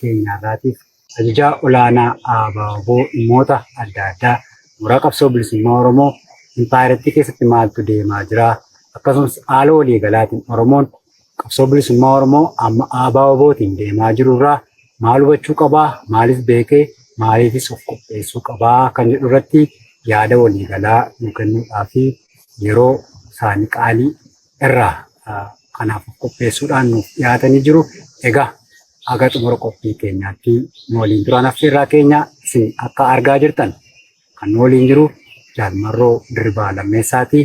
keenyaarraatiif ajajaa olaanaa ABO dhimmoota adda addaa mooraa qabsoo bilisummaa Oromoo Impaayiritti keessatti maaltu deemaa jira akkasumas haala waliigalaatiin Oromoon qabsoo bilisummaa Oromoo amma ABO'tiin deemaa jirurraa maal hubachuu qabaa maaliif beekee maaliifis of qopheessuu qabaa kan jedhu irratti yaada waliigalaa nu kennuudhaa fi yeroo isaanii qaalii irraa kanaaf of qopheessuudhaan nuuf dhiyaatanii jiru. Egaa aga xumura qophii keenyaatti nu waliin turan affeerraa keenya isin akka argaa jirtan kan nu waliin jiru Jaalmarroo Dirribaa Lammeessaati.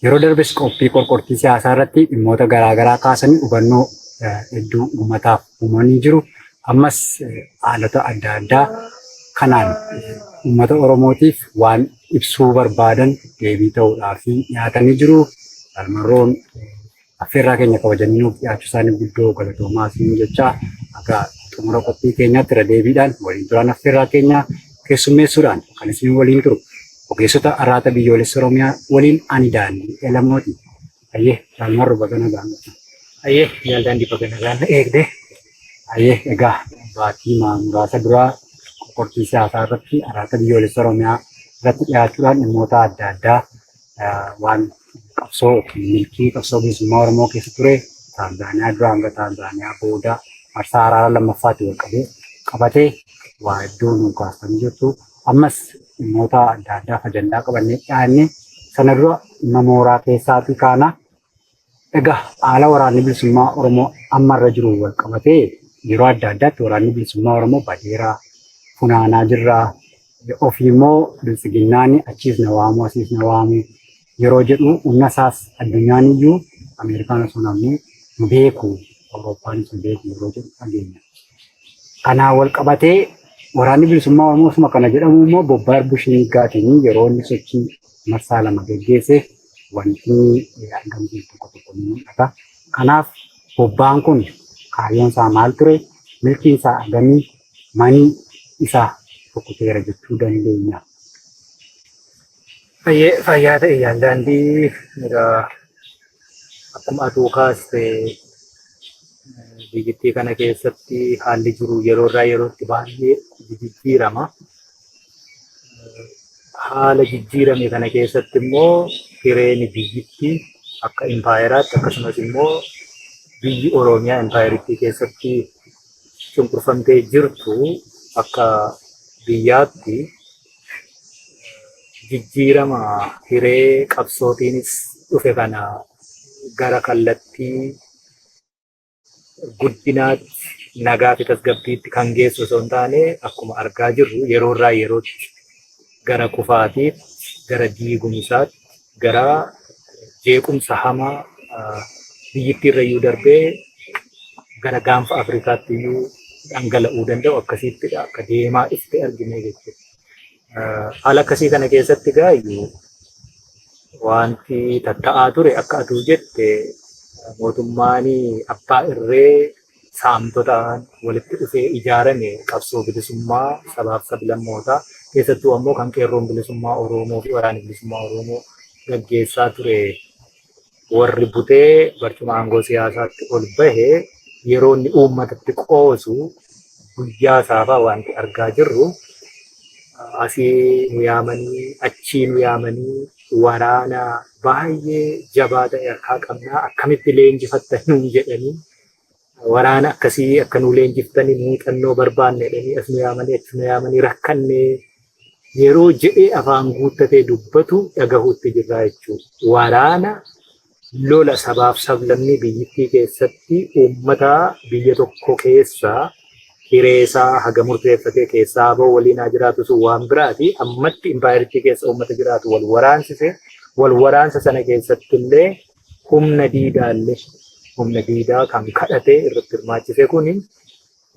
Yeroo darbes qophii qorqortii siyaasaa irratti dhimmoota garaagaraa kaasanii hubannoo hedduu uummataaf uumanii jiru. Ammas haalota adda addaa kanaan uummata Oromootiif waan ibsuu barbaadan deebii ta'uudhaaf dhiyaatanii jiru. Jaalmarroon affeerraa keenya kabajanii nuuf dhiyaachuu isaaniif guddoo galatoomaa isin jechaa akka xumura qophii keenyaatti irra deebiidhaan waliin turan affeerraa keenya keessummeessuudhaan kan isin waliin turu ogeessota arraata biyyoolessa Oromiyaa waliin ani Daandii Elamooti. Ayyee Jaalmarroo baga nagaan. Ayyee Daandii baga nagaan eegde. Ayyee egaa baatii muraasa duraa qorqortii siyaasaa irratti arraata biyyoolessa Oromiyaa irratti dhiyaachuudhaan dhimmoota adda addaa waan qabsoo milkii qabsoo bilisummaa Oromoo keessa ture Taanzaaniyaa dura hanga Taanzaaniyaa booda marsaa araara lammaffaatti wal qabatee waa hedduu nu kaastanii jirtu. Ammas dhimmoota adda addaa ajandaa qabannee dhiyaanne sana dura dhimma mooraa keessaatii kaana. Egaa haala waraanni bilisummaa Oromoo ammarra jiru wal qabatee yeroo adda addaatti waraanni bilisummaa Oromoo badeeraa funaanaa jirraa ofii immoo bilisiginnaani achiis na waamu asiis na waamu yeroo jedhu humna isaas addunyaan iyyuu Ameerikaan osoo namni nu beeku Awurooppaan sun beeku yeroo jedhu dhageenya. Kanaan wal qabatee waraanni bilisummaa Oromoo osuma kana jedhamu immoo Bobbaar Bushiiggaatiin yeroo inni sochii marsaa lama geggeesse wanti argamsiisu tokko tokko ni mul'ata. Kanaaf bobbaan kun kaayyoon isaa maal ture? Milkiin isaa argamii manii isaa rukuteera jechuu dandeenya. Fayyaa ta'e Daandii akkuma atuu kaaste biyyattii kana keessatti haalli jiru yeroo irraa yerootti baay'ee jijjiirama. Haala jijjiirame kana keessatti immoo hireen biyyittii akka impaayiraatti akkasumas immoo biyyi Oromiyaa impaayiritti keessatti cunqurfamtee jirtu akka biyyaatti jijjiirama hiree qabsootiinis dhufe kana gara kallattii guddinaatti nagaa fi tasgabbiitti kan geessu osoo hin taane akkuma argaa jirru yeroo irraa yerootti gara kufaatiif gara diigumsaatti gara jeequmsa hamaa biyyittii irra iyyuu darbee gara gaanfa Afrikaatti iyyuu dhangala'uu danda'u akkasiittidha akka deemaa itti argine jechuudha. Haala akkasii kana keessatti gaayyuu wanti tatta'aa ture akka atuu jette mootummaan abbaa irree saamtotaan walitti dhufee ijaarame qabsoo bilisummaa sabaaf sablammootaa keessattuu ammoo kan qeerroon bilisummaa Oromoo fi waraanni bilisummaa Oromoo gaggeessaa ture warri butee barcuma aangoo siyaasaatti ol bahee yeroo inni uummatatti qoosu guyyaa saafaa wanti argaa jirru asii nu yaamanii achii nu yaamanii waraana baay'ee jabaa ta'e harkaa qabnaa akkamitti leenjifattan jedhanii waraana akkasii akka nu leenjiftanii muuxannoo barbaanne jedhanii as nu yaamanii achi nu yaamanii rakkannee yeroo jedhee afaan guuttatee dubbatu dhagahuutti jirra jechuudha. Waraana lola sabaaf sablammii biyyittii keessatti uummata biyya tokko keessaa hireesaa haga murteeffatee keessaa ba'u waliin haa jiraatu sun waan biraati. Ammatti impaayiritti keessa uummata jiraatu wal waraansise. Wal waraansa sana keessatti illee humna diidaa kan kadhatee irratti hirmaachise kuni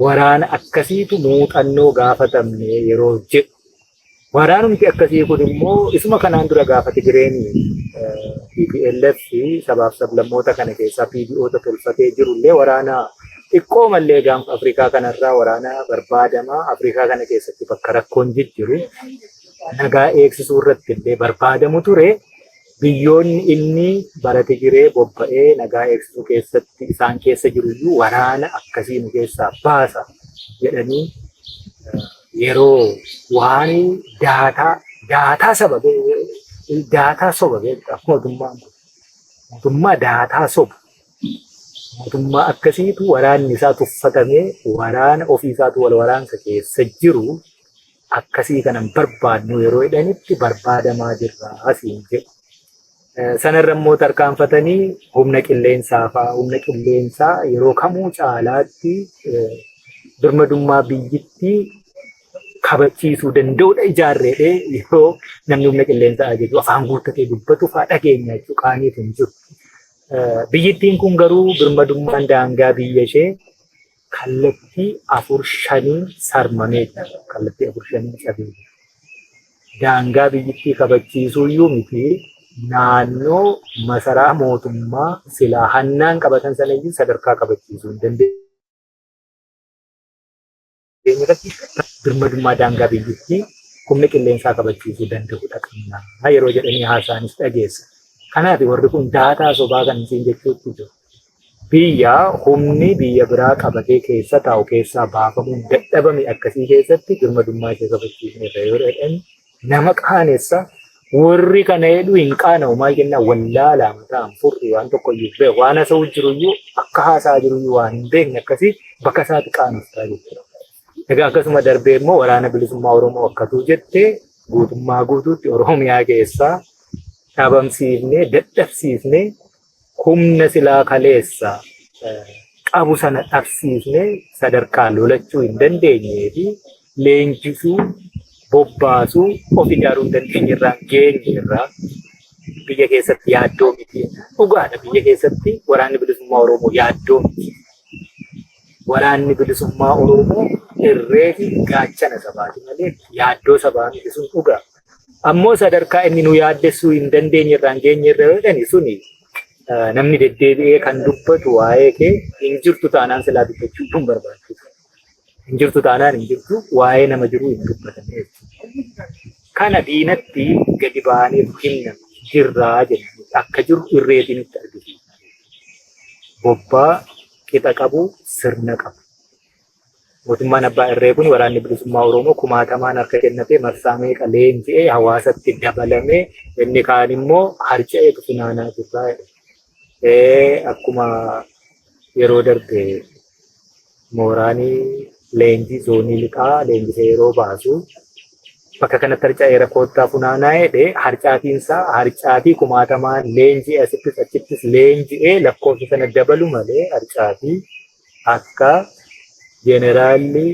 waraana akkasiitu muuxannoo gaafatamne yeroo jedhu. Waraanumti akkasii kun immoo isuma kanaan dura gaafate jireenya TPLF sabaaf sablammoota kana keessaa PBOta tolfatee jirullee waraana xiqqoo mallee gaanfa Afrikaa kanarraa waraana barbaadamaa Afrikaa kana keessatti bakka rakkoon jijjiru nagaa eegsisuu irratti illee barbaadamu ture. Biyyoonni inni barate jiree bobba'ee nagaa eegsisuu keessatti isaan keessa jiruyyuu waraana akkasii nu keessaa baasa jedhanii yeroo waan daataa soba mootummaa daataa soba mootummaa akkasiitu waraanni isaa tuffatamee waraana ofiisaatu wal waraansa keessa jiru akkasii kanan barbaadnu yeroo jedhanitti barbaadamaa jirra asiin jedhu. Sanarra immoo tarkaanfatanii humna qilleensaa yeroo kamuu caalaatti birmadummaa biyyittii kabachiisuu danda'udha ijaarreedhee yeroo namni humna qilleensaa jedhu afaan guuttatee dubbatu fa'aa dhageenya jechuudha qaaniitu hin jiru. Biyyittiin kun garuu birmadummaan daangaa biyya ishee kallattii 4-5 sarmamee jira. Kallattii 4-5 cabee jira. Daangaa biyyittii kabachiisuu iyyuu miti naannoo masaraa mootummaa silaa hannaan qabatan sana iyyuu sadarkaa kabachiisuu hin dandeenye. Birmadummaa daangaa biyyittii humna qilleensaa kabachiisuu danda'udha qabna yeroo jedhanii haasaanis dhageessa. Kanaaf warri kun daataa sobaa kan isin jechuutti jiru. Biyya humni biyya biraa qabatee keessa taa'u keessaa baafamuun dadhabame akkasii keessatti birmadummaa ishee kabachiisneerra yoo jedhan nama qaanessa warri kana jedhu hin qaana'u maal jennaan wallaalaa mataan furri waan tokko iyyuu beeku waan haasa'u jiruyyuu akka haasaa jiruyyuu waan hin beekne akkasii bakka isaatti qaanoftaa jechuudha. Egaa akkasuma darbee immoo waraana bilisummaa Oromoo akkatuu jettee guutummaa guutuutti Oromiyaa keessaa dhabamsiifnee dadhabsiifnee humna silaa kaleessa qabu sana dhabsiifnee sadarkaa lolachuu hin dandeenyee fi leenjisuu bobbaasuu of ijaaruu hin dandeenyerraan geenyerraa biyya keessatti yaaddoo miti. Dhugaadha biyya keessatti waraanni bilisummaa Oromoo yaaddoo miti. Waraanni bilisummaa Oromoo irree fi gaachana sabaati malee yaaddoo sabaa miti sun dhugaa. Ammoo sadarkaa inni nu yaaddessuu hin dandeenyerraan geenyerra yoo jedhani suni namni deddeebi'ee kan dubbatu waa'ee kee hin jirtu taanaan silaa dubbachuu hin barbaachisu. Hin jirtu taanaan hin jirtu waa'ee nama jiruu hin dubbatame jechuudha. Kana diinatti gadi ba'anii himna jirraa jedhanii akka jiru irreetiin itti argisiisa. Bobbaa qixa qabu sirna qabu. Mootummaan abbaa irree kun waraanni bilisummaa Oromoo kumaatamaan harka kennatee marsaa meeqa leenji'ee hawaasatti dabalamee inni kaan immoo harca'eetu funaanaa jirraa jedha. Akkuma yeroo darbe mooraanii leenjii zoonii lixaa leenjisee yeroo baasu bakka kanatti harca'ee rakkoottaa funaanaa jedhee harcaatiinsaa harcaatii kumaatamaan leenji'ee asittis achittis leenji'ee lakkoofsa sana dabalu malee harcaatii akka Jeneraalli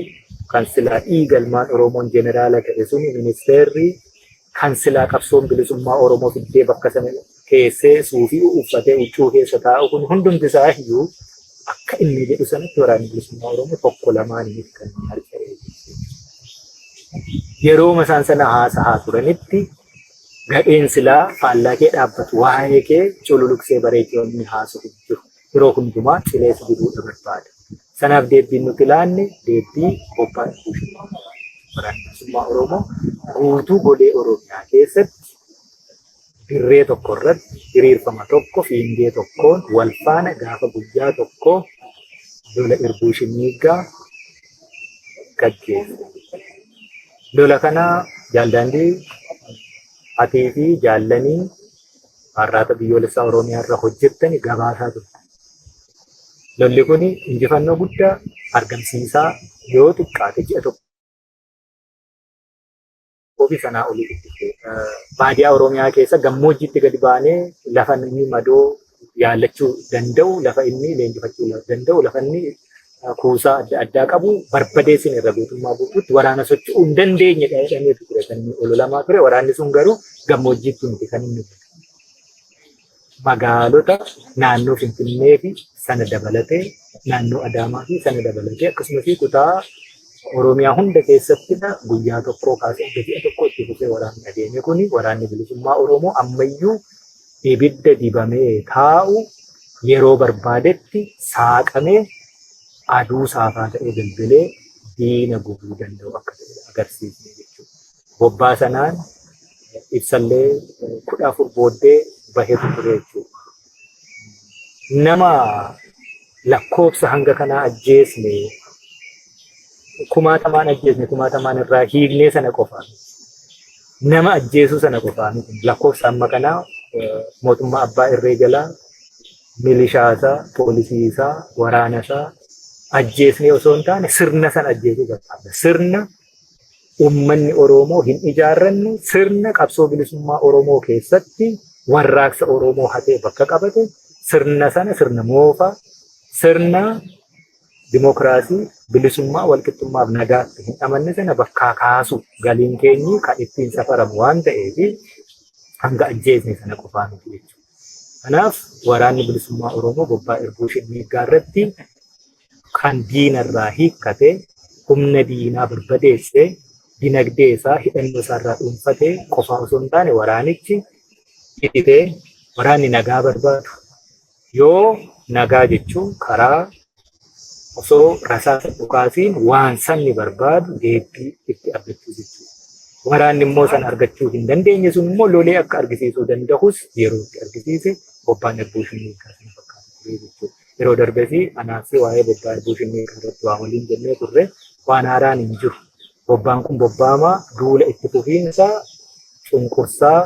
kansilaa dhiigalmaan Oromoon jeneraala ta'e sun ministeerri kansilaa qabsoon bilisummaa Oromoo fiddee bakka sana keessee suufii uffatee huccuu keessa taa'u kun hundumti isaa iyyuu akka inni jedhu sanatti waraanni bilisummaa Oromoo tokko lamaan inni kan harca'ee. Yeroo masaan sana haasaa turanitti gadheen silaa faallaa kee dhaabbatu waa'ee kee cululuqsee bareechee inni haasa'u jiru. Yeroo hundumaa cileessa dibuudha barbaada. Sanaaf deebiin nuti ilaanne deebii bobbaa waraanni bilisummaa Oromoo guutuu golee Oromiyaa keessatti dirree tokko irratti hiriirfama tokko fiingee tokkoon wal faana gaafa guyyaa tokko lola irbuu shimmiiggaa gaggeessa. Lola kana jaaldaandii atii fi jaallanii har'aata biyyoolessaa Oromiyaa irra hojjettani gabaasaa turte. Lolli kun injifannoo guddaa argamsiisaa yoo xiqqaate ji'a tokkoo fi sanaa olii baadiyyaa Oromiyaa keessa gammoojjiitti gadi baanee lafa inni madoo yaallachuu danda'u, lafa inni leenjifachuu danda'u, lafa inni kuusaa adda addaa qabu barbadeessin irra guutummaa guutuutti waraana socho'uu hin dandeenye jedhamee ture kan inni ololamaa ture. Waraanni sun garuu gammoojjiitti miti kan inni magaalota naannoo Finfinnee fi sana dabalatee naannoo Adaamaa fi sana dabalatee akkasumas kutaa Oromiyaa hunda keessatti guyyaa tokkoo kaasee ji'a tokko itti fufee waraanni adeeme kuni waraanni bilisummaa Oromoo ammayyuu ibidda dibamee taa'u yeroo barbaadetti saaqamee aduu saafaa ta'ee bilbilee diina gubuu danda'u akka ta'e agarsiisne jechuudha. Bobbaa sanaan ibsallee 14 booddee baheetu ture jechuudha. Nama lakkoofsa hanga kanaa ajjeesne kumaatamaan ajjeesne kumaatamaan irraa hiiknee sana qofaa nama ajjeesuu sana qofaa lakkoofsa amma kanaa mootummaa abbaa irree jalaa milishaasaa, poolisiisaa, waraanasaa ajjeesnee osoo hin taane sirna sana ajjeesuu barbaada. Sirna uummanni Oromoo hin ijaarranne, sirna qabsoo bilisummaa Oromoo keessatti warraaqsa Oromoo hatee bakka qabate, sirna sana sirna moofaa, sirna dimokiraasii, bilisummaa, walqixxummaaf nagaatti hin amanne sana bakkaa kaasu galiin keenyi kan ittiin safaramu waan ta'eef hanga ajjeesne sana qofaa miti jechuudha. Kanaaf waraanni bilisummaa Oromoo bobbaa Irbuu Shimmiiggaa irratti kan diinarraa hiikkate, humna diinaa barbadeessee, dinagdee isaa hidhannoo isaarraa dhuunfatee qofaa osoo hin taane waraanichi hidhitee waraanni nagaa barbaadu. Yoo nagaa jechuun karaa osoo rasaasa dhukaasiin waan sabni barbaadu deebii itti argachuu jechuudha. Waraanni immoo sana argachuu hin dandeenye sun immoo lolee akka argisiisuu danda'us yeroo itti argisiise bobbaan Irbuu Shimmiiggaa sana fakkaatu ture jechuudha. Yeroo darbes anaaf waa'ee bobbaa Irbuu Shimmiiggaa irratti waa waliin jennee turre waan haaraan hin jiru. Bobbaan kun bobbaama duula itti fufiinsa cunqursaa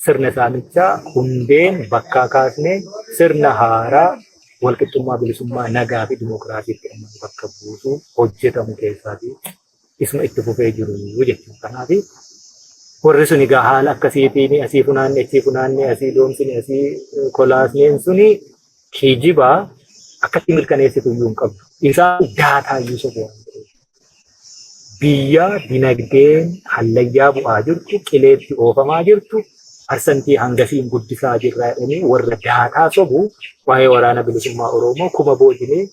sirna saamichaa hundeen bakkaa kaasnee sirna haaraa walqixxummaa bilisummaa nagaa fi dimokiraasiitti ammoo bakka buusuu hojjetamu keessaatii isuma itti fufee jiru jechuudha. Kanaaf warri sun egaa haala akkasiitiin asii funaanne asii doomsine asii kolaasneen suni kijibaa akkatti mirkaneessitu iyyuu hin qabdu. Isaan daataa iyyuu sobu waan ta'eef. Biyya dinagdeen hallayyaa bu'aa jirtu, qileetti oofamaa jirtu, parsantii hangasiin guddisaa jirra jedhanii warra daataa sobu waa'ee waraana bilisummaa Oromoo kuma boojinee,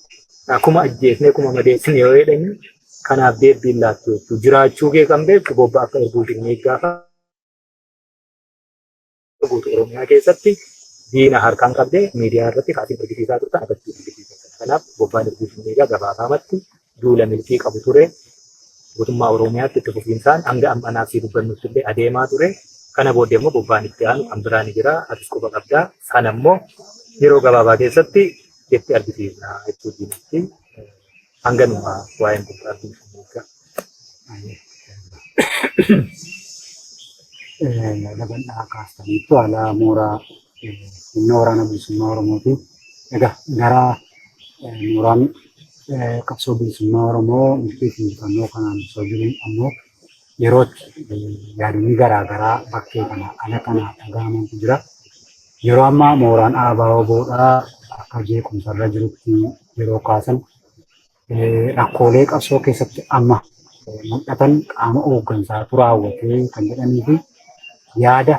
kuma ajjeesnee, kuma madeessine yoo jedhanii kanaaf deebiin laattu jechuudha. Jiraachuu kee kan beektu bobbaa akka Irbuu Shimmiiggaa guutuu Oromiyaa keessatti diina harkaan qabdee miidiyaa irratti kaasii argisiisaa turtan akkasitti argisiisaa. Kanaaf bobbaan Irbuu Shimmiiggaa gabaabaamatti duula milkii qabu ture. Guutummaa Oromiyaatti itti fufiinsaan hanga ammaa fi dubbannutti illee adeemaa ture. Kana booddee immoo bobbaan itti aanu kan biraan ni jira. Atis quba qabdaa. Sana immoo yeroo gabaabaa keessatti itti argisiisna jechuudha. Hanga numaa waa'een bobbaa Irbuu Shimmiiggaa. Dabal'aa kaastaniitu haala mooraa humna waraana bilisummaa Oromootiin egaa gara mooraan qabsoo bilisummaa Oromoo milkii fi injifannoo kanaan osoo jiruun ammoo yerootti yaadonni garaagaraa bakkee kana ala kana dhaga'amantu jira. Yeroo ammaa mooraan ABO boodhaa akka jeequmsarra jirutti yeroo kaasan rakkoolee qabsoo keessatti amma mul'atan qaama hooggansaatu raawwatee kan jedhanii fi yaada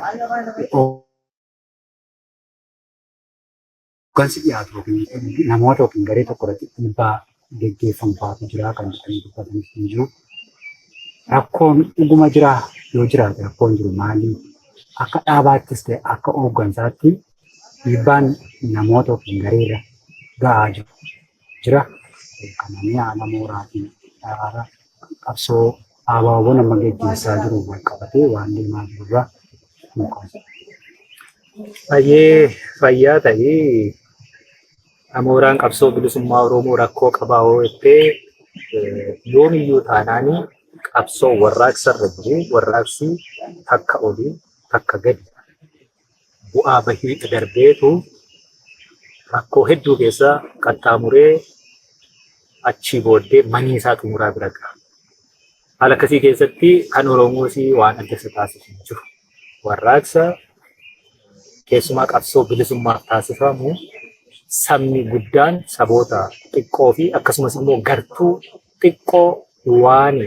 hooggansi dhiyaatu yookiin namoota yookiin garee tokko irratti dhiibbaa geggeeffamuutu jira kan jedhanii dubbatanis ni jiru. Rakkoon dhuguma jira yoo jiraate rakkoon jiru maali? Akka dhaabaattis ta'e akka hooggansaatti dhiibbaan namoota yookiin gareerra ga'aa jira. Kananii haala mooraatiin dharaara qabsoo ABO nama geggeessaa jiru wal qabatee waan deemaa jirurraa mukaasa. Baay'ee fayyaa ta'ee mooraan qabsoo bilisummaa Oromoo rakkoo qabaa jettee yoomiyyuu taanaanii qabsoo warraaqsarra jiru warraaqsi takka olii takka gadi bu'aa bahii darbeetu rakkoo hedduu keessa qaxxaamuree achii booddee manii isaa xumuraa bira ga'a. Haala akkasii keessatti kan Oromoos waan adda isa taasisu jiru. Warraaqsa keessumaa qabsoo bilisummaaf taasifamu sabni guddaan saboota xiqqoo fi akkasumas immoo gartuu xiqqoo waan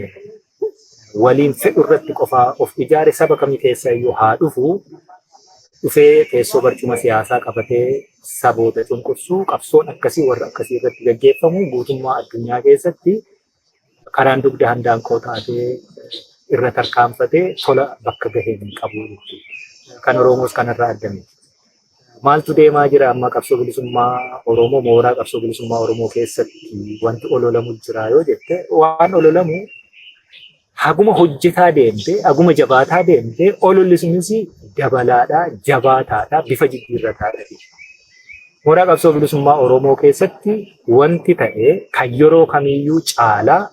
waliin fedhu irratti qofaa of ijaare saba kamii keessa iyyuu haa dhufu dhufee teessoo barcuma siyaasaa qabatee saboota cunqursuu qabsoon akkasii warra akkasii irratti gaggeeffamu guutummaa addunyaa keessatti karaan dugda handaanqoo taatee irra tarkaanfatee tola bakka gahee hin qabu jechuudha. Kan Oromoos kanarraa addame. Maaltu deemaa jira amma qabsoo bilisummaa Oromoo mooraa qabsoo bilisummaa Oromoo keessatti wanti ololamu jira yoo jette waan ololamu haguma hojjetaa deemte haguma jabaataa deemte ololli sunis dabalaadhaa jabaataadhaa bifa jijjiirrataadha. Mooraa qabsoo bilisummaa Oromoo keessatti wanti ta'e kan yeroo kamiyyuu caalaa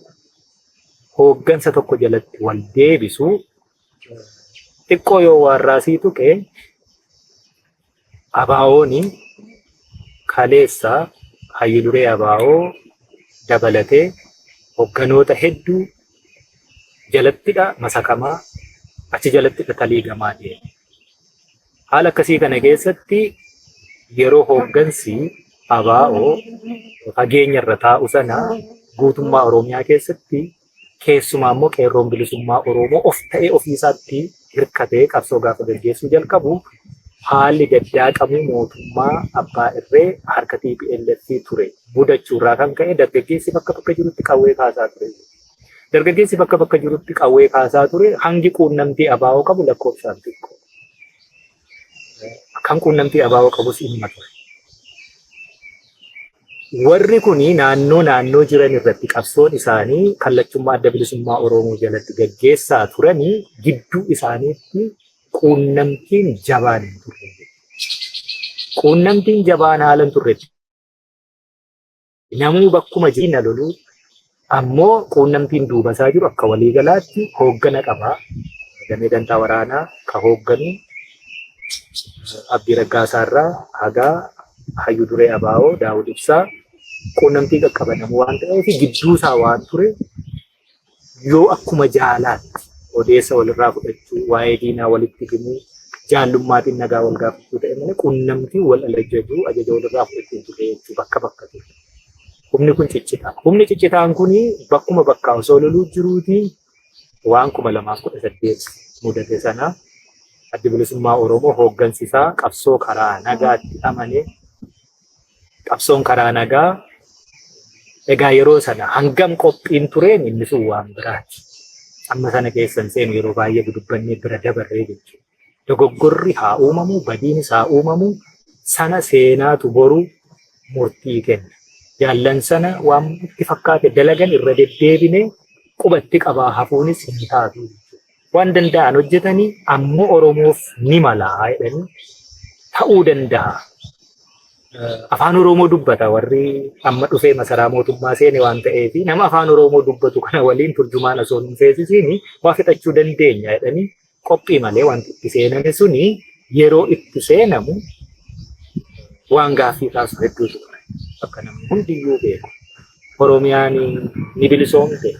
hooggansa tokko jalatti wal deebisu xiqqoo yoo warraasii tuqe ABO'n kaleessa hayyu duree ABO dabalatee hogganoota hedduu jalattidha masakamaa achi jalattidha taliigamaa deema. Haala akkasii kana keessatti yeroo hooggansi ABO fageenya irra taa'u sana guutummaa Oromiyaa keessatti keessumaa immoo qeerroon bilisummaa Oromoo of ta'ee ofiisaatti hirkatee qabsoo gaafa gaggeessuu jalqabu haalli gaddaa qabu mootummaa abbaa irree harka TPLF ture mudachuurraa kan ka'e dargaggeessi bakka bakka jirutti qawwee kaasaa ture. Dargaggeessi bakka bakka jirutti qawwee kaasaa ture hangi quunnamtii ABO qabu lakkoofsaan xiqqoo. Kan quunnamtii ABO qabus dhimma ture. Warri kuni naannoo jiran irratti qabsoon isaanii kallachummaa adda bilisummaa Oromoo jalatti gaggeessaa turanii gidduu isaaniitti quunnamtiin jabaan hin turre. Quunnamtiin jabaan haala hin turre. Namuu bakkuma jiina loluu ammoo quunnamtiin duubasaa jiru akka waliigalaatti hooggana qabaa. Damee dantaa waraanaa ka hoogganu Abdii Raggaasaarraa hagaa hayyu duree ABO Daawud Ibsaa quunnamtii qaqqabanamu waan ta'eef gidduu isaa waan ture yoo akkuma jaalaatti odeessa walirraa fudhachuu waa'ee diinaa walitti himuu jaallummaatiin nagaa wal gaafachuu ta'e malee quunnamtii wal alajjajuu ajaja walirraa fudhachuu ture jechuu bakka bakka ture. Humni kun ciccitaa. Humni ciccitaan kun bakkuma bakkaa osoo loluu jiruuti waan 2018 mudate sana addi bilisummaa Oromoo hooggansi isaa qabsoo karaa nagaatti amanee qabsoon karaa nagaa egaa yeroo sana hangam qophiin tureen inni sun waan biraati. Amma sana keessan seenu yeroo baay'ee dudubbannee bira dabarree jechuudha. Dogoggorri haa uumamu, badiinis haa uumamu, sana seenaatu boru murtii kenna. Jaallan sana waan itti fakkaate dalagan irra deddeebine qubatti qabaa hafuunis hin taatu. Waan danda'an hojjetanii ammoo Oromoof ni malaa jedhanii ta'uu danda'a. Afaan Oromoo dubbata warri amma dhufee masaraa mootummaa seene waan ta'eef nama afaan Oromoo dubbatu kana waliin turjumaan osoo hin feesisiin waa fixachuu dandeenya jedhanii qophii malee wanti itti seename suni yeroo itti seenamu waan gaaffii kaasu hedduutu ture. Akka namni hundiyyuu beeku. Oromiyaan ni bilisoomte.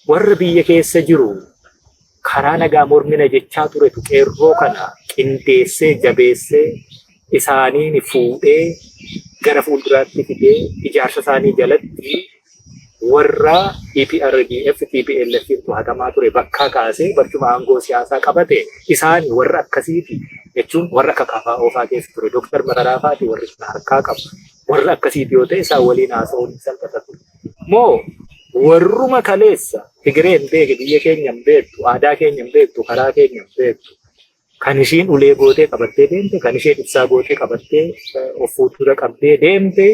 Warra biyya keessa jiru karaa nagaa mormina jechaa turetu qeerroo kana qindeessee jabeessee isaaniin fuudhee gara fuulduraatti fidee ijaarsa isaanii jalatti warra EPRDF TPLF to'atamaa ture bakka kaasee barcuma aangoo siyaasaa qabate isaan warra akkasiiti jechuun warra akka KFO ofaa keessa ture Dr. Mararaa Faati warri harkaa qabu warra akkasiiti yoo ta'e isaan waliin haasa'uun salphata ture. Moo warruma kaleessa Tigiree hin beekne biyya keenya hin beektu aadaa keenya hin beektu karaa keenya hin beektu. Kan ishiin ulee gootee qabattee deemte, kan isheen ibsaa gootee qabattee of fuuldura qabdee deemte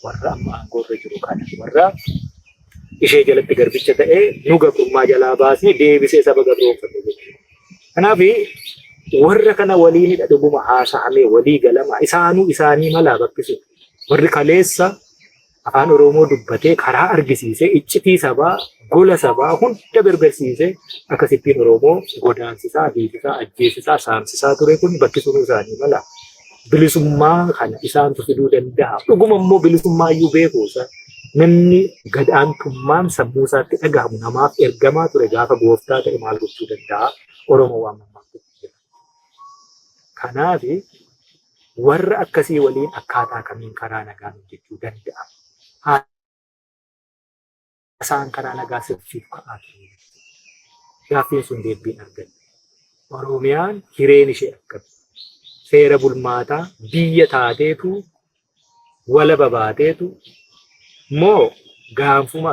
warra amma aangoorra jiru kana warra ishee jalatti garbicha ta'ee nu gabrummaa jalaa baasee deebisee saba gabroonfate jechuudha. Kanaaf warra kana waliin dhuguma haasa'amee walii galama isaanuu isaanii malaa bakkisu warri kaleessa afaan Oromoo dubbatee karaa argisiisee iccitii sabaa gola sabaa hunda berbersiisee akkasittiin Oromoo godaansisaa, hiisisaa, ajjeesisaa, saamsisaa ture kun bakkisuun isaanii mala. Bilisummaa kana isaantu fiduu danda'a. Dhuguma immoo bilisummaa iyyuu beekuusa namni gadaantummaan sammuu isaatti dhagahamu namaaf ergamaa ture gaafa gooftaa ta'e maal gochuu danda'a? Oromoo waan mammaakuu jira. Kanaaf warra akkasii waliin akkaataa kamiin karaa nagaa hojjechuu danda'a? Isaan karaa nagaa sirriitti ka'aa ture. Gaaffiin sun deebiin argatte. Oromiyaan hireen ishee akkami? Seera bulmaataa biyya taateetu walaba baateetu moo gaanfuma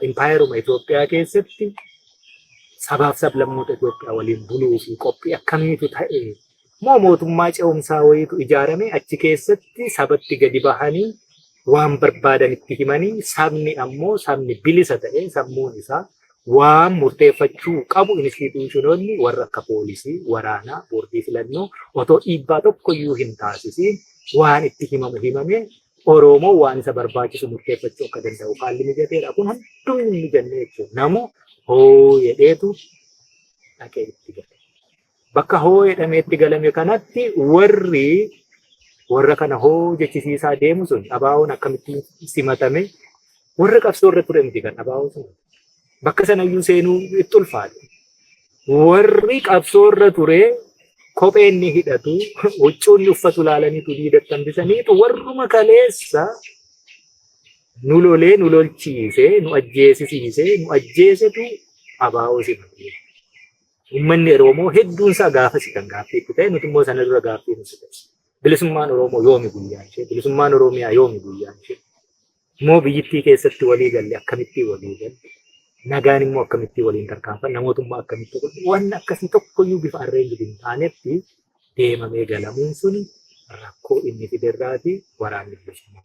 impaayeruma Itoophiyaa keessatti sabaaf sablammoota Itoophiyaa waliin buluu fi qophii akkamiitu ta'e moo mootummaa ce'umsaa wayiitu ijaarame achi keessatti sabatti gadi bahanii waan barbaadan itti himanii sabni ammoo sabni bilisa ta'e sammuun isaa waan murteeffachuu qabu instituushinoonni warra akka poolisii, waraanaa, boordii filannoo otoo dhiibbaa tokkoyyuu hin taasisiin waan itti himamu himamee Oromoo waan isa barbaachisu murteeffachuu akka danda'u haalli mijateedha. Kun hundumni hin mijanne jechuudha. Namu hoo jedheetu dhaqee itti gale. Bakka hoo jedhamee itti galame kanatti warra kana hoo jechisiisaa deemu sun abaawoon akkamitti simatame warra qabsoo irra ture miti kan abaawoo sun. Bakka sanayyuu seenuu itti ulfaate. Warri qabsoo irra ture kophee inni hidhatu, huccuu inni uffatu ilaalaniitu diidattan bisaniitu warruma kaleessa nu lolee, nu lolchiisee, nu ajjeesisiisee, nu ajjeesetu abaawoo simate. Uummanni Oromoo hedduun isaa gaafasi kan gaaffii itti ta'e nuti immoo sana dura gaaffii nuti ta'e. Bilisummaan Oromoo yoomi guyyaan ishee? Bilisummaan Oromiyaa yoomi guyyaan ishee? Immoo biyyittii keessatti walii galle akkamitti walii galle? Nagaan immoo akkamitti waliin tarkaanfan? Namootummaa akkamitti godhu? Wanni akkasii tokkoyyuu bifa arreenji hin taanetti deemamee galamuun sun rakkoo inni fiderraati waraanni bilisummaa.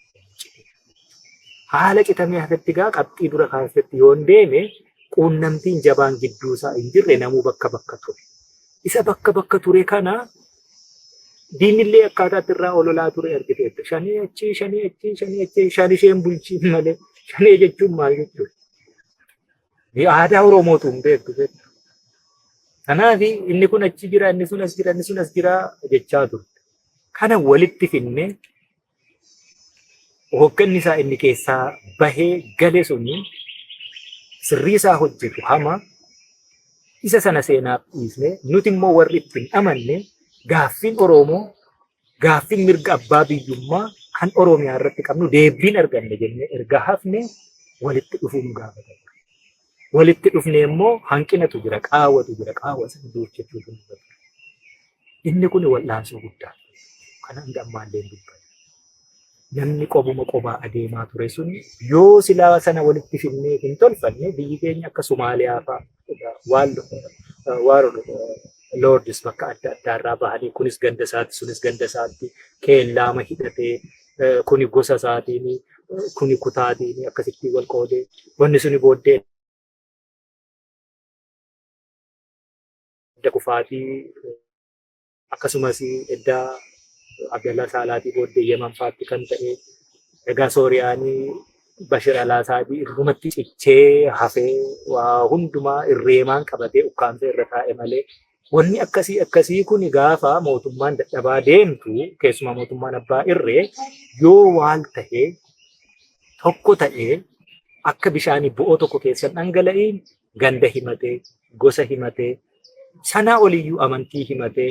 Haala citamee hafetti gaa qabxii dura kaasatti yoon deeme quunnamtiin jabaan gidduu isaa hin jirre namuu bakka bakka ture. Isa bakka bakka ture kana diinillee akkaataatti irraa ololaa ture argiteetta. Shanii achi, shanii achi, shanii achi, shan isheen bulchiin malee. Shanii jechuun maal jechuudha? Aadaa Oromootu hin beektu. Kanaaf inni kun achi jira, inni sun as jira, inni sun as jira jechaa turte. Kana walitti finne hoogganni isaa inni keessaa bahee gale suni sirrii isaa hojjetu hama isa sana seenaaf dhiisne nuti immoo warri ittiin amanne gaaffiin Oromoo gaaffiin mirga abbaa biyyummaa kan Oromiyaa irratti qabnu deebiin arganne jennee erga hafne walitti dhufuu nu gaafata. Walitti dhufne immoo hanqinatu jira, qaawwatu jira, qaawwa sana duuchachuutu nu gaafata. Inni kun wal'aansoo guddaa. Kana hanga ammaallee dubbata. Namni qobuma qobaa adeemaa ture sun yoo silaa sana walitti finnee hin tolfanne biyyi keenya akka Somaaliyaa fa'aa waan Lordis bakka adda addaarraa bahanii kunis ganda isaatti sunis ganda isaatti keellaama hidhatee kuni gosa isaatiin kuni kutaatiin akkasitti wal qoodee wanni suni booddee edda kufaatii akkasumas edda Abdallah Salaatii booddee Yemen fa'aatti kan ta'e egaa Sooriyaanii Bashir al-Assad irrumatti cichee hafee waa hundumaa irreemaan qabatee ukkaamsee irra taa'e malee wanni akkasii kun gaafa mootummaan dadhabaa deemtu keessumaa mootummaan abbaa irree yoo waal ta'ee tokko ta'ee akka bishaanii bo'oo tokko keessa dhangala'een ganda himatee gosa himatee sanaa oliyyuu amantii himatee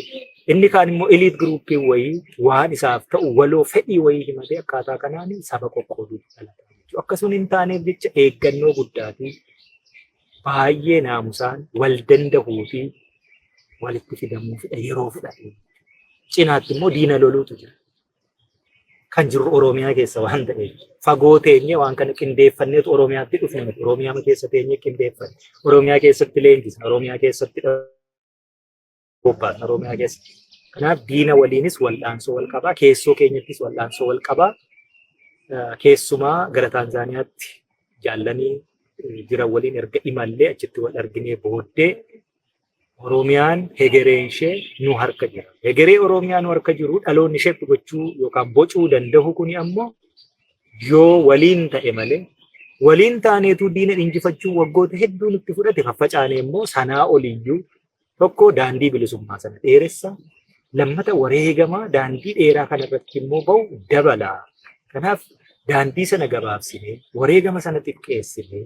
inni kaan immoo eliit giruuppii wayii waan isaaf ta'u waloo fedhii wayii himatee akkaataa kanaan saba qoqqooduu dhalata. Akkasuma hin taaneef jecha eeggannoo guddaatii baay'ee naamusaan wal dandahuu fi walitti fidamuu fedha yeroo fudhatu. Cinaatti immoo diina loluutu jira. Kan jiru Oromiyaa keessa waan ta'eef fagoo teenye waan kana qindeeffanneetu Oromiyaatti dhufne Oromiyaa keessa teenye qindeeffanne Oromiyaa keessatti leenjisna Oromiyaa keessatti Oromiyaa keessa. Kanaaf diina waliinis wal'aansoo wal qabaa, keessoo keenyattis wal'aansoo wal qabaa. Keessumaa gara Taanzaaniyaatti jaallanii jiran waliin erga imallee achitti wal arginee booddee Oromiyaan hegereen ishee nu harka jira. Hegeree Oromiyaa nu harka jiru dhaloonni ishee gochuu yookaan bocuu danda'u kuni ammoo yoo waliin ta'e malee waliin taaneetu diina injifachuu waggoota hedduu nutti fudhate faffacaanee immoo sanaa oliyyuu tokko daandii bilisummaa sana dheeressa lammata wareegama daandii dheeraa kana irratti immoo ba'u dabalaa. Kanaaf daandii sana gabaabsinee wareegama sana xiqqeessinee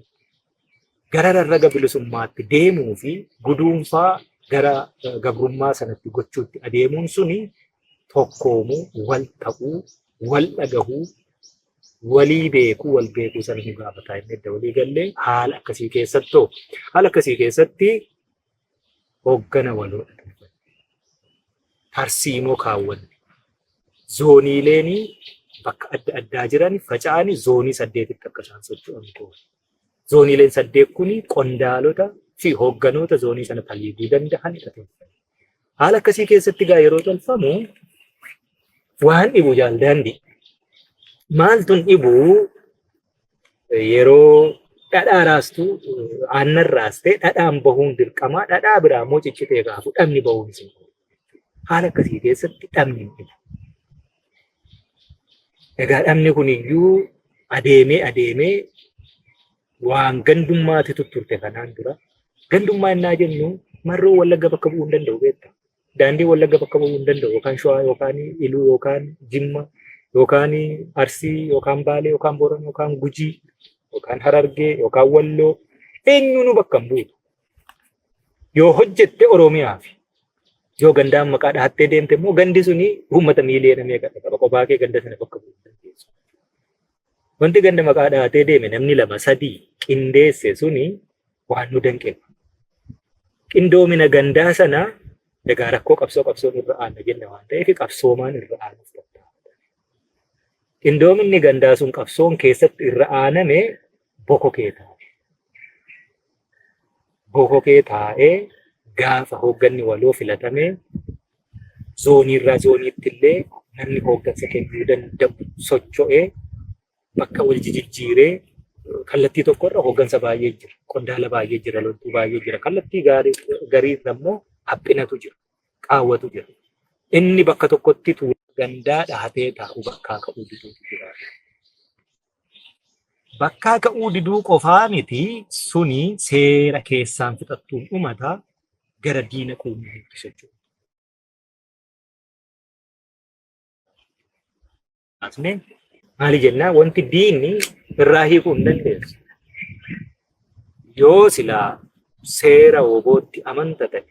gara rarraga bilisummaatti deemuu fi guduunfaa gara gabrummaa sanatti gochuutti adeemuun suni tokkoomuu, wal ta'uu, wal dhagahuu, walii beekuu, wal beekuu sana nu gaafataa inni edda walii gallee haala akkasii keessatti hooggana waloodha. Tarsiimoo kaawwanne. Zooniileenii bakka adda addaa jiran faca'anii zoonii 8tti akka isaan socho'an goone. Zooniileen 8 kuni qondaalota fi hoogganoota zoonii sana fayyaduu danda'an ta'e. Haala akkasii keessatti gaa yeroo tolfamu waan dhibu daandii. Maaltu dhibu yeroo dhadhaa raastu aannan raastee dhadhaan bahuun dirqamaa dhadhaa biraa immoo ciccitee gaafu dhabni bahuun isin. Haala akkasii keessatti dhabni hin dhibu. Egaa dhabni kun iyyuu adeemee waan gandummaatti tutturte kanaan dura gandummaa innaa jennu marroo Wallagga bakka bu'uu hin danda'u beekta. Daandii Wallagga bakka bu'uu hin danda'u yookaan Shawaa yookaan Iluu yookaan Jimma yookaan Arsii yookaan Baalee yookaan Booranaa yookaan Gujii yookaan Harargee yookaan Walloo eenyuunu bakka hin buutu. Yoo hojjette Oromiyaaf yoo gandaan maqaa dhahattee deemte immoo gandi suni uummata miiliyoona meeqa qaba kophaa kee ganda sana bakka bu'uu dandeessu. Wanti ganda maqaa dhahatee deeme namni 2-3 qindeesse suni waan nu danqeef. Qindoomina gandaa sana egaa rakkoo qabsoon irra aana jenna waan ta'eef qabsoomaan irra aanuuf danda'a. Qindoominni gandaa sun qabsoon keessatti irra aaname bokokee taa'e. Bokokee taa'ee gaafa hoogganni waloo filatamee zooniirraa zooniitti illee namni hooggansa kennuu danda'u socho'ee bakka wal jijjiiree kallattii tokkorra hooggansa baay'ee jira. Qondaala baay'ee jira, loltuu baay'ee jira. Kallattii gariirra immoo haphinatu jira, qaawwatu jira. Inni bakka tokkotti gandaa dhahatee taa'u bakkaa ka'uu diduutu jira. Bakkaa ka'uu diduu qofaa miti suni seera keessaan fixattuun dhumata gara diina quunnamuu jechuudha. Maali jennaa wanti diinni irraa hiikuu hin dandeessu. Yoo silaa seera obootti amanta ta'e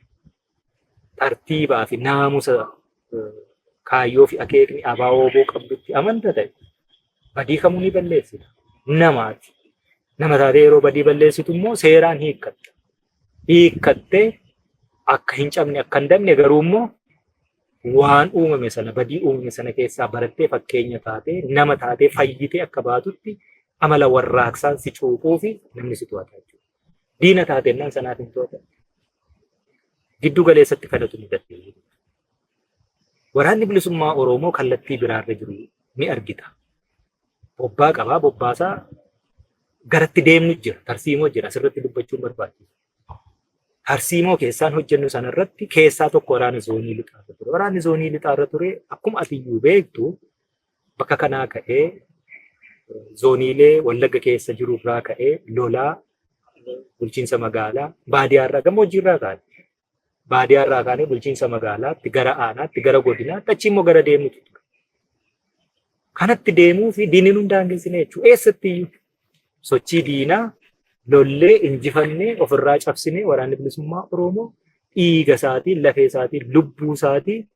tartiibaa fi naamusa kaayyoo fi akeekni abaa oboo qabdutti amanta ta'e badii kamuu ni balleessita. Namaati. Nama taatee yeroo badii balleessitu immoo seeraan hiikkatta. Hiikkattee akka hin cabne akka hin dabne garuu immoo waan uumame sana badii uumame sana keessaa barattee fakkeenya taatee nama taatee fayyitee akka baatutti amala warraaqsaan si cuuquu fi namni si to'ata jechuudha. Diina taatennaan sanaaf hin to'atan. Giddu galeessatti kadhatu ni dandeenya. Waraanni bilisummaa Oromoo kallattii biraarra jiru ni argita. Bobbaa qabaa, bobbaasaa garatti deemnu jira, tarsiimoo jira. Asirratti dubbachuun barbaachisa. Tarsiimoo keessaan hojjennu sanarratti keessaa tokko waraana zoonii lixaarra ture. Waraanni zoonii lixaarra ture akkuma atiyyuu beektu bakka kanaa ka'ee zooniilee Wallagga keessa jirurraa ka'ee lolaa bulchiinsa magaalaa baadiyyaarraa gammoojjiirraa kaane. Baadiyyaarraa kaanee bulchiinsa magaalaatti gara aanaatti gara godinaatti achi immoo gara deemutu ture. Kanatti deemuu fi diiniin hundaan geessine jechuudha. Eessattiyyuu sochii diinaa lollee injifannee ofirraa cabsinee waraanni bilisummaa Oromoo dhiiga isaatiin, lafee isaatiin, lubbuu isaatiin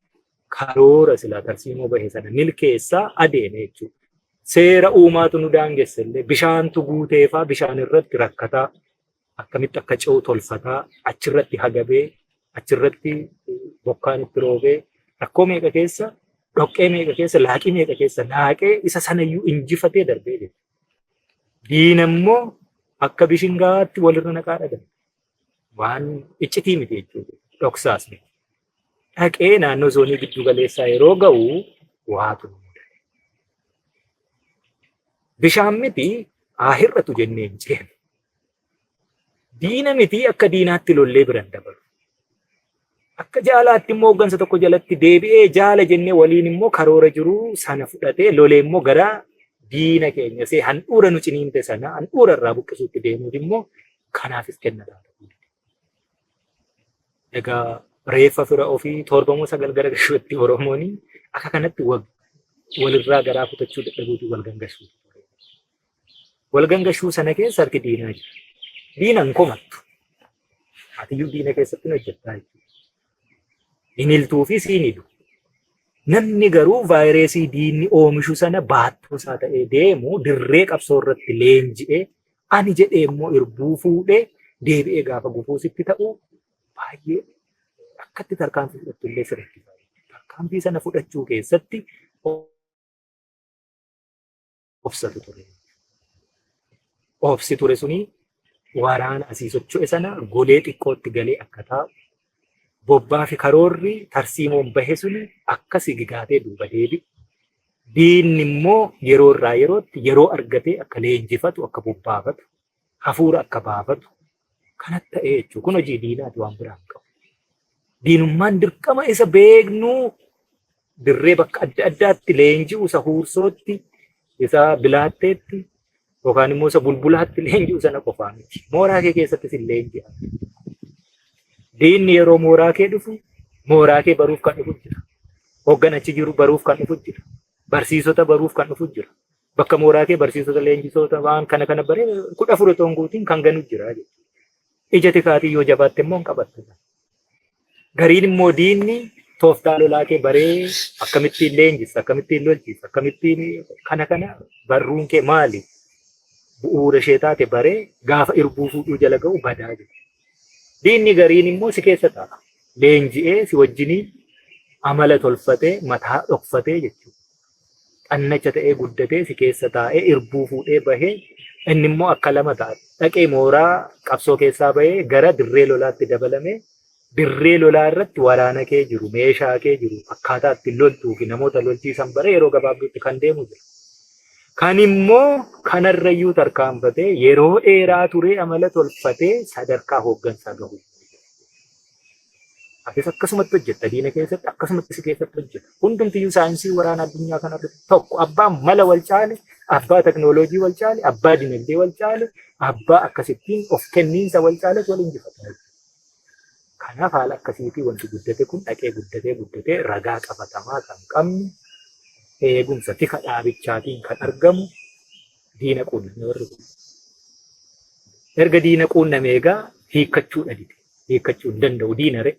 karoora silaa tarsiimoo bahe sana milkeessaa adeeme jechuudha. Seera uumaatu nu daangesse illee bishaantu guuteefaa bishaan irratti rakkataa akkamitti akka ce'u tolfataa achirratti hagabee achirratti bokkaan itti roobee rakkoo meeqa keessa dhoqqee meeqa keessa laaqii meeqa keessa naaqee isa sanayyuu injifatee darbee jira. Diina immoo akka bishingaatti walirra naqaa dhagan. Waan iccitii miti jechuudha. Dhoksaas miti. Dhaqee naannoo zoonii giddu galeessaa yeroo ga'u waatu mudate. Bishaan miti haa hir'atu jennee hin ceenu. Diina miti akka diinaatti lollee biran dabalu. Akka jaalaatti immoo hooggansa tokko jalatti deebi'ee jaala jennee waliin immoo karoora jiru sana fudhatee lolee immoo gara diina keenya see handhuura nu ciniinte sana handhuura irraa buqqisuutti deemuun immoo kanaafis kennataa ta'uu. Egaa reeffa fira ofii torbamoo 9 gara gashuutti Oromoon akka kanatti walirraa garaa kutachuu dadhabuutu wal gangashuu. Wal gangashuu sana keessa harki diinaa jira. Diinaan komattu. Atiyyuu diina keessatti hojjettaa jechuudha. Iniltuu fi siinidu. Namni garuu vaayirasii diinni oomishu sana baattuu isaa ta'ee deemu dirree qabsoo irratti leenji'ee ani jedhee immoo irbuu fuudhee deebi'ee gaafa gufuusitti ta'u baay'ee akkatti tarkaanfii fudhattu illee sirriitti. Tarkaanfii sana fudhachuu keessatti obsatu ture. Obsi ture suni waraana asii socho'e sana golee xiqqootti galee akka taa'u bobbaa fi karoorri tarsiimoon bahe suni akka sigigaatee duuba deebi'u. Diinni immoo yeroo irraa yerootti yeroo argatee akka leenjifatu akka bobbaafatu hafuura akka baafatu kanatti ta'ee jechuudha. Kun hojii diinaati waan biraan qabu. Diinummaan dirqama isa beeknu dirree bakka adda addaatti leenji'u isa huursootti isa bilaatteetti yookaan immoo isa bulbulaatti leenji'u sana qofaa miti. Mooraa kee keessattis hin leenji'a. Diinni yeroo mooraa kee dhufu, mooraa kee baruuf kan dhufu jira. Hoggan achi jiru baruuf kan dhufu jira. Barsiisota baruuf kan dhufu jira. Bakka mooraa kee barsiisota leenjisoota waan kana baree 14 otoo hin guutiin kan ganu jira jechuudha. Ija tikaatii yoo jabaatte immoo hin qabattu. Gariin immoo diinni tooftaa lolaa kee baree akkamittiin leenjisa, akkamittiin lolchiisa, akkamittiin kana barruun kee maali? Bu'uura ishee taate baree gaafa irbuu fuudhuu jala ga'u badaa jechuudha. Diinni gariin immoo si keessa ta'a. Leenji'ee si wajjiniin amala tolfatee mataa dhokfatee jechuudha. Xannacha ta'ee guddatee si keessa taa'ee irbuu fuudhee bahee inni immoo akka lama ta'a. Dhaqee mooraa qabsoo keessaa bahee gara dirree lolaatti dabalamee dirree lolaa irratti waraana kee jiru, meeshaa kee jiru, akkaataa ittiin loltuu fi namoota lolchiisan baree yeroo gabaabduutti kan deemu jira. Kan immoo kanarrayyuu tarkaanfatee yeroo dheeraa turee amala tolfatee sadarkaa hooggansaa gahu. Atis akkasumatti hojjetta diina keessatti akkasumatti si keessatti hojjeta. Hundumtiyyuu saayinsii waraana addunyaa kanarratti tokko abbaan mala wal caale, abbaa teknooloojii wal caale, abbaa dinagdee wal caale, abbaa akkasittiin of kenniinsa wal caaletu wal injifata. Kanaaf haala akkasiitii wanti guddate kun dhaqee guddatee ragaa qabatamaa kan qabnu eegumsa tika dhaabichaatiin kan argamu diina quunname warri kun. Erga diina quunname egaa hiikkachuu dhabite. Hiikkachuu hin danda'u diinare.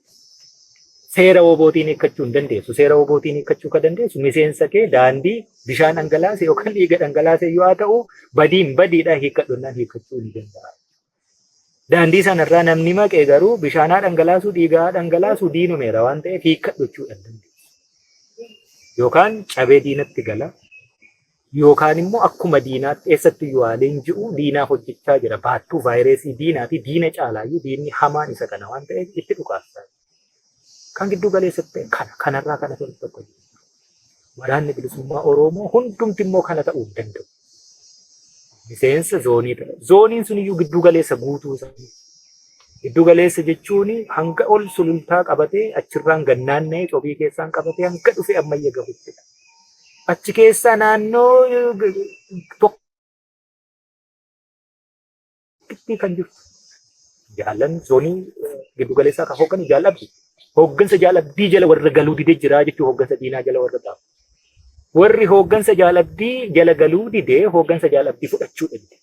Seera obootiin hiikkachuu hin dandeessu. Seera obootiin hiikkachuu kan dandeessu miseensa kee daandii bishaan dhangalaase yookaan dhiiga dhangalaase yoo ta'u badiidhaan hiikkadhonnaan hiikkachuu ni danda'a. Daandii sanarraa namni maqee garuu bishaanaa dhangalaasuu dhiigaa dhangalaasuu diinumeera waan ta'eef hiikkadhachuu hin dandeessu. Yookaan cabee diinatti gala yookaan immoo akkuma diinaatti eessatti yoo leenji'u diinaa hojjechaa jira. Baattuu vaayirasii diinaati diina caalaayyuu diinni hamaan isa kana waan ta'eef itti dhukaasa. Kan giddu galeessatti kanarraa kana tokko jira. Waraanni bilisummaa Oromoo hundumti immoo kana ta'uu hin danda'u. Miseensa zoonii ta'a. Zooniin sun iyyuu giddu galeessa guutuu isaanii. Giddu galeessa jechuun hanga ol sulultaa qabatee achirraan gannaanna'ee cobii keessaan qabatee hanga dhufe ammayya gahuttidha. Achi keessaa naannoo tokkotti kan jiru. Jaallan zoonii giddu galeessaa kan hoogganu jaalladhu. Hooggansa jaalladhii jala warra galuu didee jira jechuun hooggansa diinaa jala warra taa'u. Warri hooggansa jaalladhii jala galuu didee hooggansa jaalladhii fudhachuu dhabde.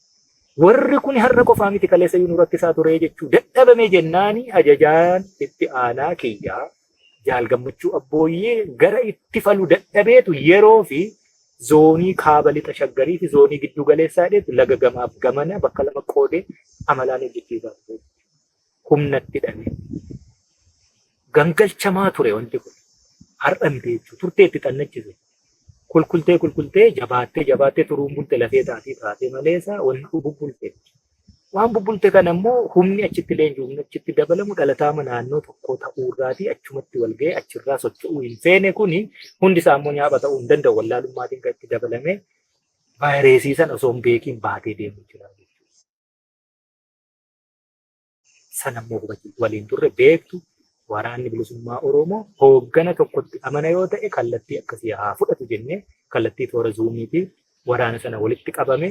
Warri kun har'a qofaa miti kaleessa yuunuu rakkisaa ture jechuu dadhabame jennaani ajajaan itti aanaa kiyyaa jaal gammachuu abbooyyee gara itti falu dadhabeetu yeroo fi zoonii kaaba lixa shaggarii fi zoonii giddu galeessaa dheetu laga gamaaf gamana bakka lama qoodee amalaan hojjechiisaa ture. Humnatti dhabee. Gangalchamaa ture wanti kun har'a miti jechuudha. Turtee itti xannachise. Kulkultee jabaattee turuun bulte lafee taatee maleessa wanti bubbulte. Waan bubbulte kana immoo humni achitti leenji'u humni achitti dabalamu dhalataa naannoo tokkoo ta'uurraatii achumatti wal ga'ee achirraa socho'uu hin feene kuni hundi isaa immoo nyaapha ta'uu hin danda'u wallaalummaatiin kan itti dabalame vaayirasii sana osoo hin beekiin baatee deemu jira. Sana immoo hubachiisu waliin turre beektu. Waraanni bilisummaa Oromoo hooggana tokkotti amana yoo ta'e kallattii akkasii haa fudhatu jennee kallattii toora zuumiitiin waraana sana walitti qabame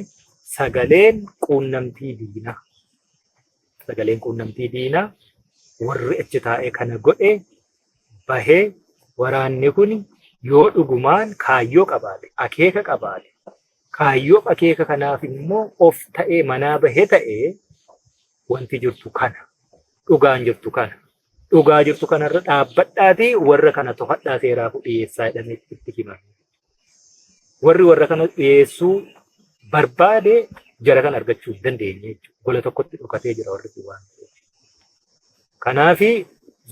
sagaleen quunnamtii diinaa. Sagaleen quunnamtii diinaa warri achi taa'ee kana godhe bahee waraanni kun yoo dhugumaan kaayyoo qabaate akeeka qabaate kaayyoo akeeka kanaaf immoo of ta'ee manaa bahee ta'ee wanti jirtu kana dhugaan jirtu kana. Dhugaa jirtu kanarra dhaabbadhaatii warra kana to'adhaa seeraaf dhiyeessaa jedhamee itti himame. Warri warra kana dhiyeessuu barbaade jara kan argachuu hin dandeenye jechuudha. Gola tokkotti dhokatee jira warri kun waan ta'eef. Kanaafi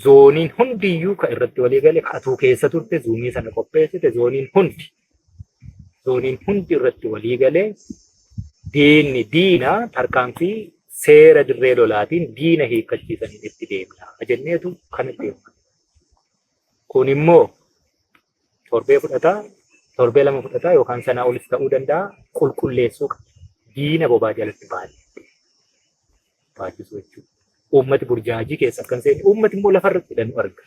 zooniin hundiyyuu kan irratti walii gale katuu keessa turte zoonii sana qopheessite zooniin hundi irratti walii galee diinaa tarkaanfii seera dirree lolaatiin diina hiikkachiisanii itti deemna. Jenneetu kana deemna. Kun immoo torbee lama fudhataa yookaan sanaa olis ta'uu danda'a qulqulleessuu qaba. Diina bobaa jalatti baachisuu jechuudha. Uummati burjaajii keessa akkan seeni uummati immoo lafarratti hidhannu arga.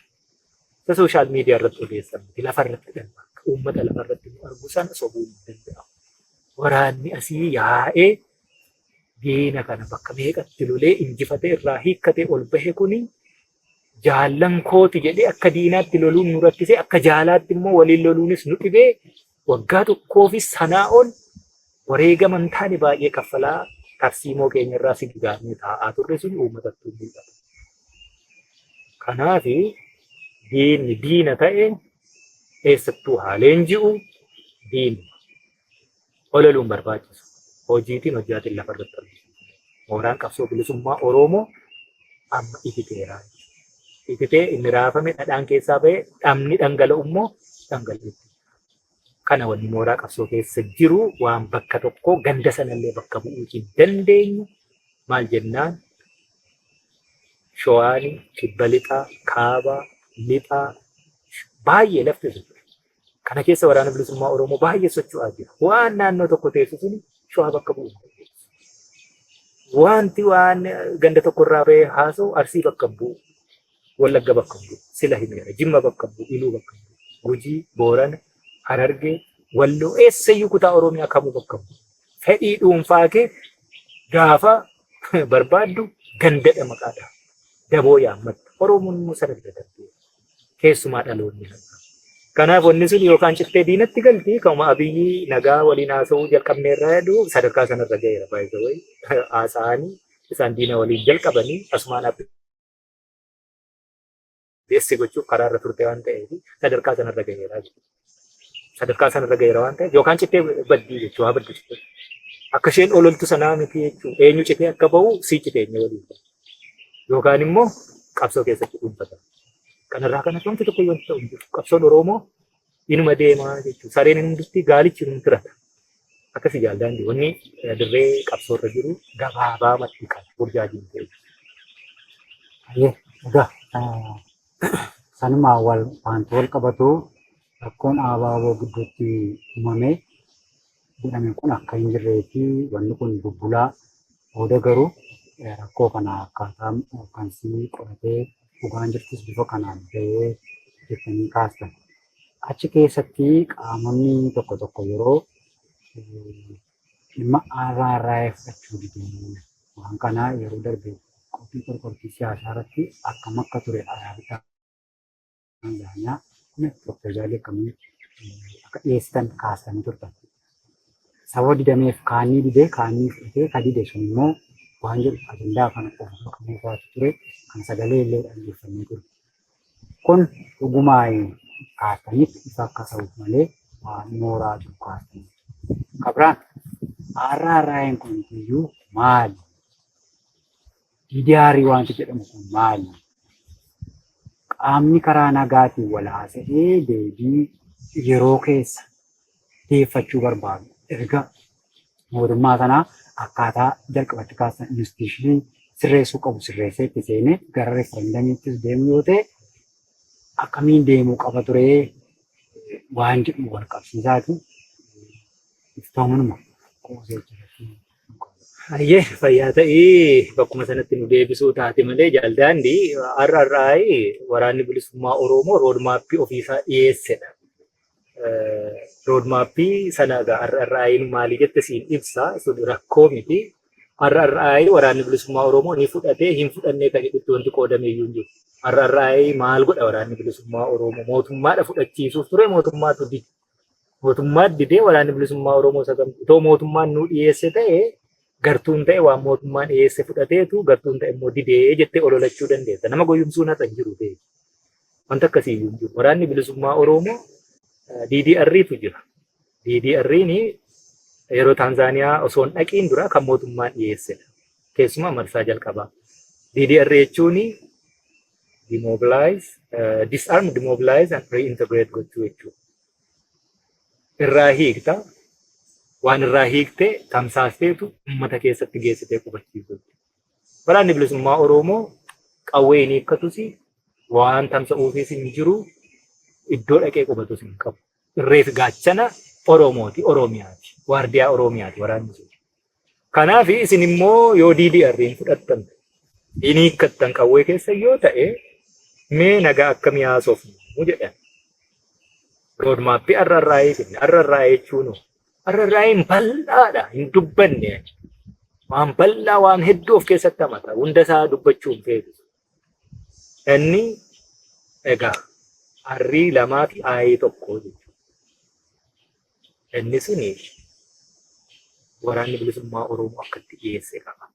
Isa sooshaal miidiyaa irratti odeessan lafarratti hidhannu arga. Uummata lafarratti argu sana sobuu hin danda'amu. waraanni asii yaa'ee diina kana bakka meeqatti lolee injifatee irraa hiikkatee ol bahe kuni jaallan kooti jedhee akka diinaatti loluun nu rakkisee akka jaalaatti immoo waliin loluunis nu dhibee waggaa tokkoo fi sanaa ol wareegama hin taane baay'ee kaffalaa tarsiimoo keenya irraa sigigaarnee taa'aa turre sun uummatatti mul'ata. Kanaaf diinni diina ta'e eessattuu haaleen ji'u diinni olaluun barbaachisu. Hojiitiin hojjaatiin lafa irratti argisiisu. Mooraan qabsoo bilisummaa Oromoo amma ititeera. Ititee inni raafame dhadhaan keessaa ba'e dhamni dhangala'u immoo dhangala'eetti. Kana wanni mooraa qabsoo keessa jiru waan bakka tokko ganda sanallee bakka bu'uu hin dandeenyu maal jennaan Shawaan, Kibba Lixaa, Kaabaa, Lixaa baay'ee lafti jiru. Kana keessa waraana bilisummaa Oromoo baay'ee socho'aa jira. Waan naannoo tokko teessu sun Shawaa bakka bu'u. Wanti waan ganda tokko irraa ba'ee haasa'u Arsii bakka bu'u. Wallagga bakka bu'u. Sila himeera. Jimma bakka bu'u. Iluu bakka bu'u. Gujii, Boorana, Harargee, Walloo eessayyuu kutaa Oromiyaa kamuu bakka bu'u. Fedhii dhuunfaa kee gaafa barbaaddu gandadha maqaadha. Daboo yaammatta. Oromoon immoo sana dadhabdee. Keessumaa dhaloonni nagaa. Kanaaf wanni sun yookaan cittee diinatti galti kama Abiyyi nagaa waliin haasa'uu jalqabne irraa jedhu sadarkaa sanarra ga'eera baay'ee wayi haasa'anii isaan diina waliin jalqabanii asumaan abbeessi gochuuf karaa irra turte waan ta'eef sadarkaa sanarra ga'eera. Sadarkaa sanarra ga'eera waan ta'eef yookaan cittee baddii jechuu haa baddu cittee. Akka isheen ololtu sanaa miti jechuu eenyu citee akka bahu sii citeenye waliin. Yookaan immoo qabsoo keessatti dhuunfata. Kanarraa kanatti wanti tokko wanti ta'u jiru. Qabsoon Oromoo inuma deemaa jechuudha. Sareen hundatti gaalichi nu tirata. Akkasii jaaldaan wanni dirree qabsoorra jiru gabaabaa matti kan burjaajiin ta'e. Egaa sanumaa wanti wal qabatu rakkoon abaaboo gidduutti uumame jedhame kun akka hin jirree fi wanni kun bubbulaa booda garuu rakkoo kana akkaataa hooggansii qoratee dhugaan jirtus bifa kanaan bahee jettanii kaastan. Achi keessatti qaamonni tokko tokko yeroo dhimma RRI fudhachuu didanii waan kanaa yeroo darbe qophii qorqortii siyaasaa irratti akkam akka ture arabitaa Tanzaaniyaa proposaalii akkamii akka dhiyeessitan kaasanii turtan. Sababa didameef kaanii didee kaanii fudhatee ka dide sun immoo waan jedhu ajandaa kana qofa kan muufaatu ture kan sagalee illee dhaggeeffannee ture. Kun dhugumaa kaastaniif isa akka ta'uuf malee waan mooraa jiru kaastanii. Kabiraan RRI'n kun iyyuu maali? DDR wanti jedhamu kun maali? Qaamni karaa nagaatiin wal haasa'ee deebii yeroo keessa deeffachuu barbaadu. Erga mootummaa sanaa akkaataa jalqabatti kaasan instituushinii sirreessuu qabu sirreessee itti seenee gara referendamiittis deemu yoo ta'e akkamiin deemuu qaba ture waan jedhu wal qabsiisaati. Iftoomanuma qoosee jira. Ayyee fayyaa ta'ee bakkuma sanatti nu deebisuu taate malee jaaldaandi RRI waraanni bilisummaa Oromoo roodmaappii ofiisaa dhiyeessedha. Roodmaappii sana RRI'n maali jette siin ibsa sun rakkoo miti. RRI waraanni bilisummaa Oromoo ni fudhatee hin fudhannee kan jedhutti wanti qoodamee iyyuu jiru. RRI maal godha waraanni bilisummaa Oromoo mootummaadha fudhachiisuuf ture mootummaatu dide. Mootummaan didee waraanni bilisummaa Oromoo sagantuu itoo mootummaan nu dhiyeesse ta'e gartuun ta'e waan mootummaan dhiyeesse fudhateetu gartuun ta'e immoo didee jettee ololachuu dandeessa. Nama goyyumsuun hata hin jiru ta'e. Wanta akkasii iyyuu hin jiru. Waraanni bilisummaa Oromoo DDR'tu jira. DDR'n yeroo Tanzaaniyaa osoo hin dhaqiin dura kan mootummaan dhiyeessedha. Keessumaa marsaa jalqabaa. DDR jechuun disarm, demobilize and reintegrate gochuu jechuudha. Irraa hiikta waan irraa hiiktee tamsaasteetu uummata keessatti geessitee qubachiisuudha. Waraanni bilisummaa Oromoo qawwee hin hiikkatus waan tamsa'uufis hin jiru iddoo dhaqee qubatus hin qabu. Irreef gaachana Oromooti, Oromiyaati, waardiyaa Oromiyaati waraanni sun. Kanaaf isin immoo yoo DDR'n fudhattan hin hiikkattan qawwee keessa yoo ta'e mee nagaa akkamii haasofnu jedhan. Roodmaappii RRI jechuun Arrarraa'een bal'aadha hin dubbanne. Waan bal'aa waan hedduu of keessatti hamata. Hunda isaa dubbachuun feetu. Inni egaa harrii lamaa fi aayii tokko jechuudha. Inni suni waraanni bilisummaa Oromoo akkatti dhiyeesse qaba.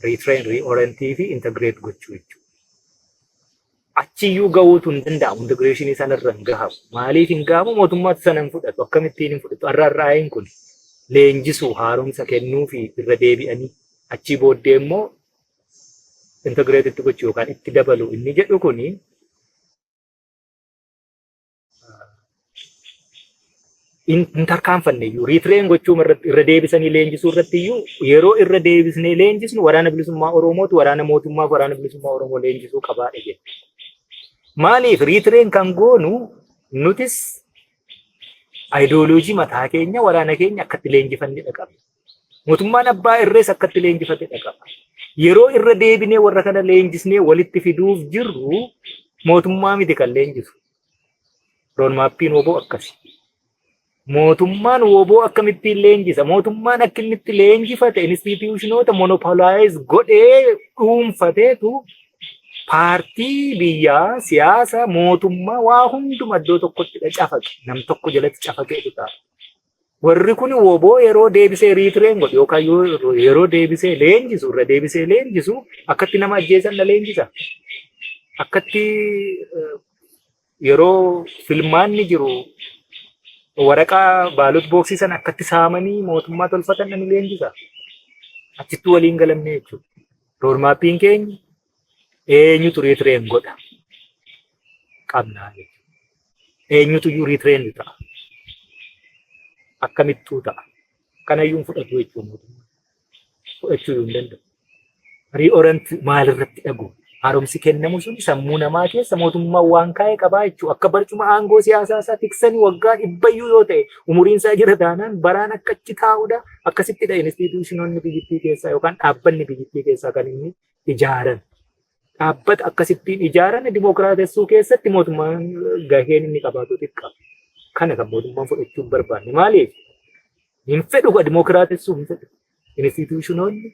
Retrain, reorientii fi integrate gochuu jechuudha. Achiyyuu gahuutu hin danda'amu. Integreeshinii sanarra hin gahamu. Maaliif hin gahamu? Mootummaatti sana hin fudhatu. Akkamittiin hin fudhatu? Arrarraa'een kun leenjisuu, haaromsa kennuu fi irra deebi'anii achii booddee immoo integrate itti gochuu yookaan itti dabalu inni jedhu kuni hin tarkaanfanne iyyuu retrain gochuu irra deebisanii leenjisuu irratti iyyuu yeroo irra deebisnee leenjisnu waraana bilisummaa Oromootu waraana mootummaaf waraana bilisummaa Oromoo leenjisuu qabaadha jedhu. Maaliif retrain kan goonu nutis ideoloojii mataa keenya waraana keenya akkatti leenjifannedha qaba. Mootummaan abbaa irrees akkatti leenjifatedha qaba. Yeroo irra deebinee warra kana leenjisnee walitti fiduuf jirru mootummaa miti kan leenjisu. Roodmaappiin woboo akkasi. Mootummaan woboo akkamittiin leenjisa? Mootummaan akka inni itti leenjifate instituushinoota monopolize godhee dhuunfateetu paartii biyyaa siyaasa mootummaa waa hunduma iddoo tokkotti cafaqe. Nam tokko jalatti cafaqeetu ta'a. Warri kun woboo yeroo deebisee retrain godhu yookaan yeroo deebisee leenjisu irra deebisee leenjisu akkatti nama ajjeesan na leenjisa. Akkatti yeroo filmaanni jiru waraqaa baalot booksii sana akkatti saamanii mootummaa tolfatan ni leenjisa. Achitti waliin galamne jechuudha. Roodmaappiin keenya eenyutu retrain godha qabnaa jechuudha. Eenyutu iyyuu retrain ta'a. Akkamittuu ta'a. Kanayyuu fudhatu jechuudha mootummaa. Fudhachuu hin danda'u. Reorient maalirratti dhagu? Haaromsi kennamu sun sammuu namaa keessa mootummaan waan kaa'e qabaa jechuudha. Akka barcuma aangoo siyaasaa isaa tiksanii waggaa 100 yoo ta'e umuriin isaa jira taanaan baraan akka achi taa'udha. Akkasittidha instituushinoonni biyyattii keessaa yookaan dhaabbanni biyyattii keessaa kan inni ijaaran. Dhaabbata akkasittiin ijaaran dimookiraatessuu keessatti mootummaan gaheen inni qabaatu xiqqaa. Kana kan mootummaan fudhachuu hin barbaanne. Maaliif? Hin fedhu dimookiraatessuu hin fedhu. Instituushinoonni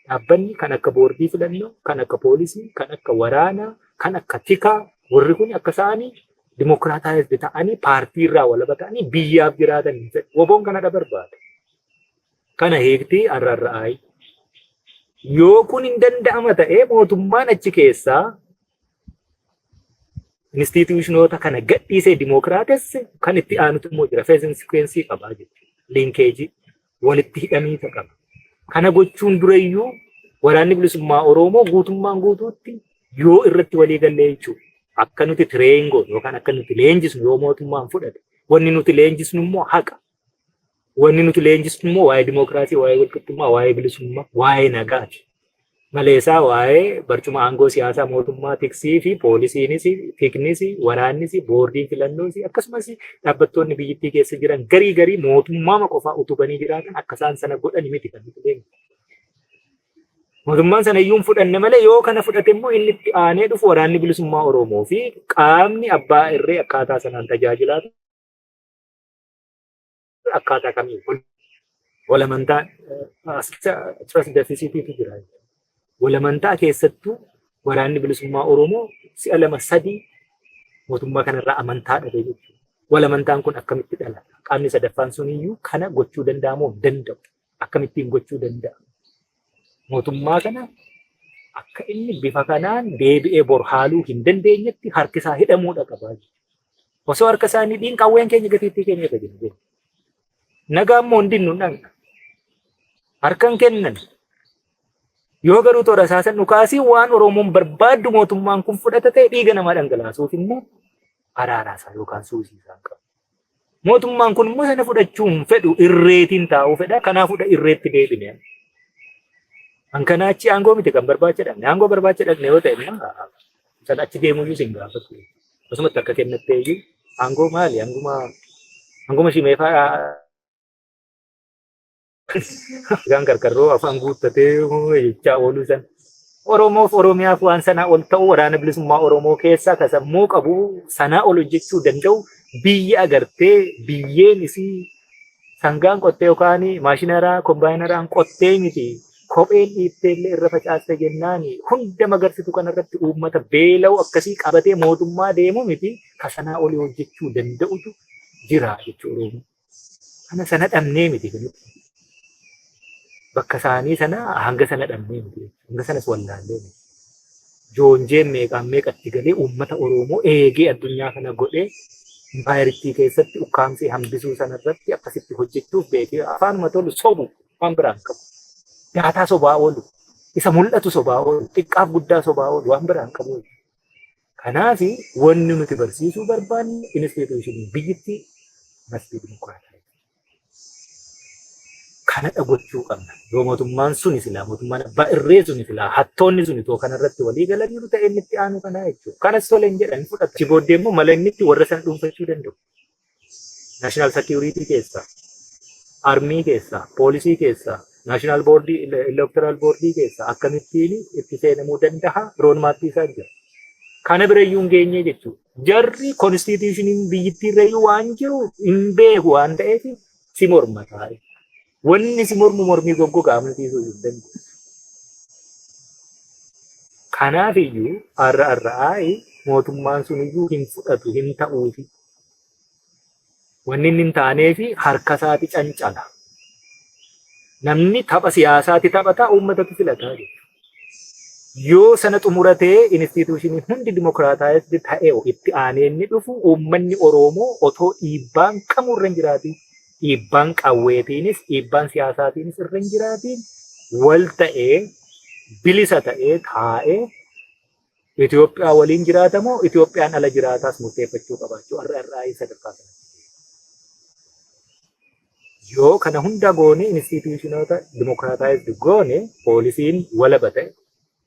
dhaabbanni kan akka boordii filannoo, kan akka poolisii, kan akka waraanaa, kan akka tikaa warri kun akka isaanii dimookiraataayisti ta'anii paartii irraa walaba ta'anii biyyaaf jiraatan hin fedhu. Woboon kanadha barbaada. Kana hiiktii arrarra'aayi. Yoo kun hin danda'ama ta'ee mootummaan achi keessaa instituushinoota kana gadhiisee dimookiraatesse kan itti aanutu immoo jira. Feesin sikweensii qabaa jechuudha. Linkeejii walitti hidhamiita qaba. Kana gochuun durayyuu waraanni bilisummaa Oromoo guutummaan guutuutti yoo irratti walii galee jechuudha. Akka nuti tireengoon yookaan akka nuti leenjisnu yoo mootummaan fudhate. Wanni nuti leenjisnu immoo haqa. Wanni nuti leenjisnu immoo waa'ee dimookiraasii, waa'ee walqixxummaa, waa'ee bilisummaa, waa'ee nagaati. Maleesaa waa'ee barcuma aangoo siyaasaa mootummaa tiksii fi poolisiinis, tiknis, waraannis, boordiin filannoos akkasumas dhaabbattoonni biyyattii keessa jiran garii mootummaa qofaa utubanii jiraatan akka isaan sana godhan miti kan nuti leenjisu. Mootummaan sana iyyuu fudhanne malee yoo kana fudhate immoo inni itti aanee dhufu waraanni bilisummaa Oromoo fi qaamni abbaa irree akkaataa sanaan tajaajilaa akkaataa kamiin walamantaa trust deficitiitu jira. Walamantaa keessattuu waraanni bilisummaa Oromoo si'a 2-3 mootummaa kanarraa amantaa dhabe jechuudha. Walamantaan kun akkamitti dhalata? Qaamni sadaffaan sun iyyuu kana gochuu danda'a moo hin danda'u? Akkamittiin gochuu danda'a? Mootummaa kana akka inni bifa kanaan deebi'ee bor haaluu hin dandeenyetti harki isaa hidhamuudha qabaa. Osoo harka isaanii dhiin qawween keenya gatiittii keenya irra jiru. Nagaan moo hundin nu dhanga? Harkan kennan. Yoo garuu toora isaasan dhukaasii waan Oromoon barbaaddu mootummaan kun fudhata ta'e dhiiga namaa dhangalaasuuf immoo araaraasaa yookaan suusiisaan qaba. Mootummaan kun immoo sana fudhachuu hin fedhu irreetiin taa'uu fedha. Kanaafudha irreetti deebine. Hankanaachi aangoo miti kan barbaacha dhaqne. Aangoo barbaacha dhaqne yoo ta'e sana achi deemuyyuu sin gaafatu. Akkasumatti akka kennattee iyyuu aangoo maali? Aanguma shimeefaa Gaan gargarroo afaan guuttatee jechaa ooluu san. Oromoof Oromiyaaf waan sanaa ol ta'u waraana bilisummaa Oromoo keessaa kasammuu qabu sanaa ol hojjechuu danda'u biyya agartee biyyeen isii sangaan qottee yookaan maashinaraa kombaayinaraan qottee miti. Kopheen dhiittee illee irra facaaste jennaan hunda magarsitu kanarratti uummata beela'u akkasii qabatee mootummaa deemu miti. Kasanaa olii hojjechuu danda'utu jira jechuudha. Kana sana dhabnee miti. Bakka isaanii sana hanga sana dhabnee miti. Hanga sanas wallaallee miti. Joonjeen meeqaan meeqatti galee uummata Oromoo eegee addunyaa kana godhee impaayiritii keessatti ukkaamsee hambisuu sanarratti akkasitti hojjechuuf beekee afaanuma tolu sobu waan biraan qabu. Nyaataa sobaa oolu, isa mul'atu sobaa oolu, xiqqaaf guddaa sobaa oolu waan biraan qabu. Kanaaf wanni nuti barsiisuu barbaanne instituushinii biyyattii masbii dimokiraataa. Kana dhagochuu qabna. Yoo mootummaan suni silaa mootummaan abbaa irree suni silaa hattoonni suni too kanarratti walii galaniiru ta'e inni itti aanu kanaa jechuudha. Kanas tola hin jedhan fudhata. Achi booddee immoo mala inni itti warra sana dhuunfachuu danda'u. Naashinaal Seekiyuriitii keessaa, Armii keessaa, Poolisii keessaa, Naashinaal Boordii, Elektoraal Boordii keessaa akkamittiin itti seenamuu danda'a roon maappii isaa jira. Kana birayyuu hin geenye jechuudha. Jarri konstituushiniin biyyittiirrayyuu waan jiru hin beeku waan ta'eef si morma taa'e. Wanni si mormu mormii goggogaa amansiisuu hin danda'u. Kanaaf iyyuu har'a mootummaan sun iyyuu hin fudhatu hin ta'uufi. Wanni inni hin taaneefi harka isaati cancala. Namni tapha siyaasaati taphataa uummatatu filataa jechuudha. Yoo sana xumuratee instituushinii hundi dimokiraataayis ta'ee itti aanee inni dhufu uummanni Oromoo otoo dhiibbaan kamurra hin jiraatiin dhiibbaan qawweetiinis dhiibbaan siyaasaatiinis irra hin jiraatiin wal ta'ee bilisa ta'ee taa'ee Itoophiyaa waliin jiraatamoo Itoophiyaan ala jiraataas murteeffachuu qabaachuu har'a sadarkaa sana. Yoo kana hunda goone instituushinoota dimokiraataayis goone poolisiin walaba ta'e,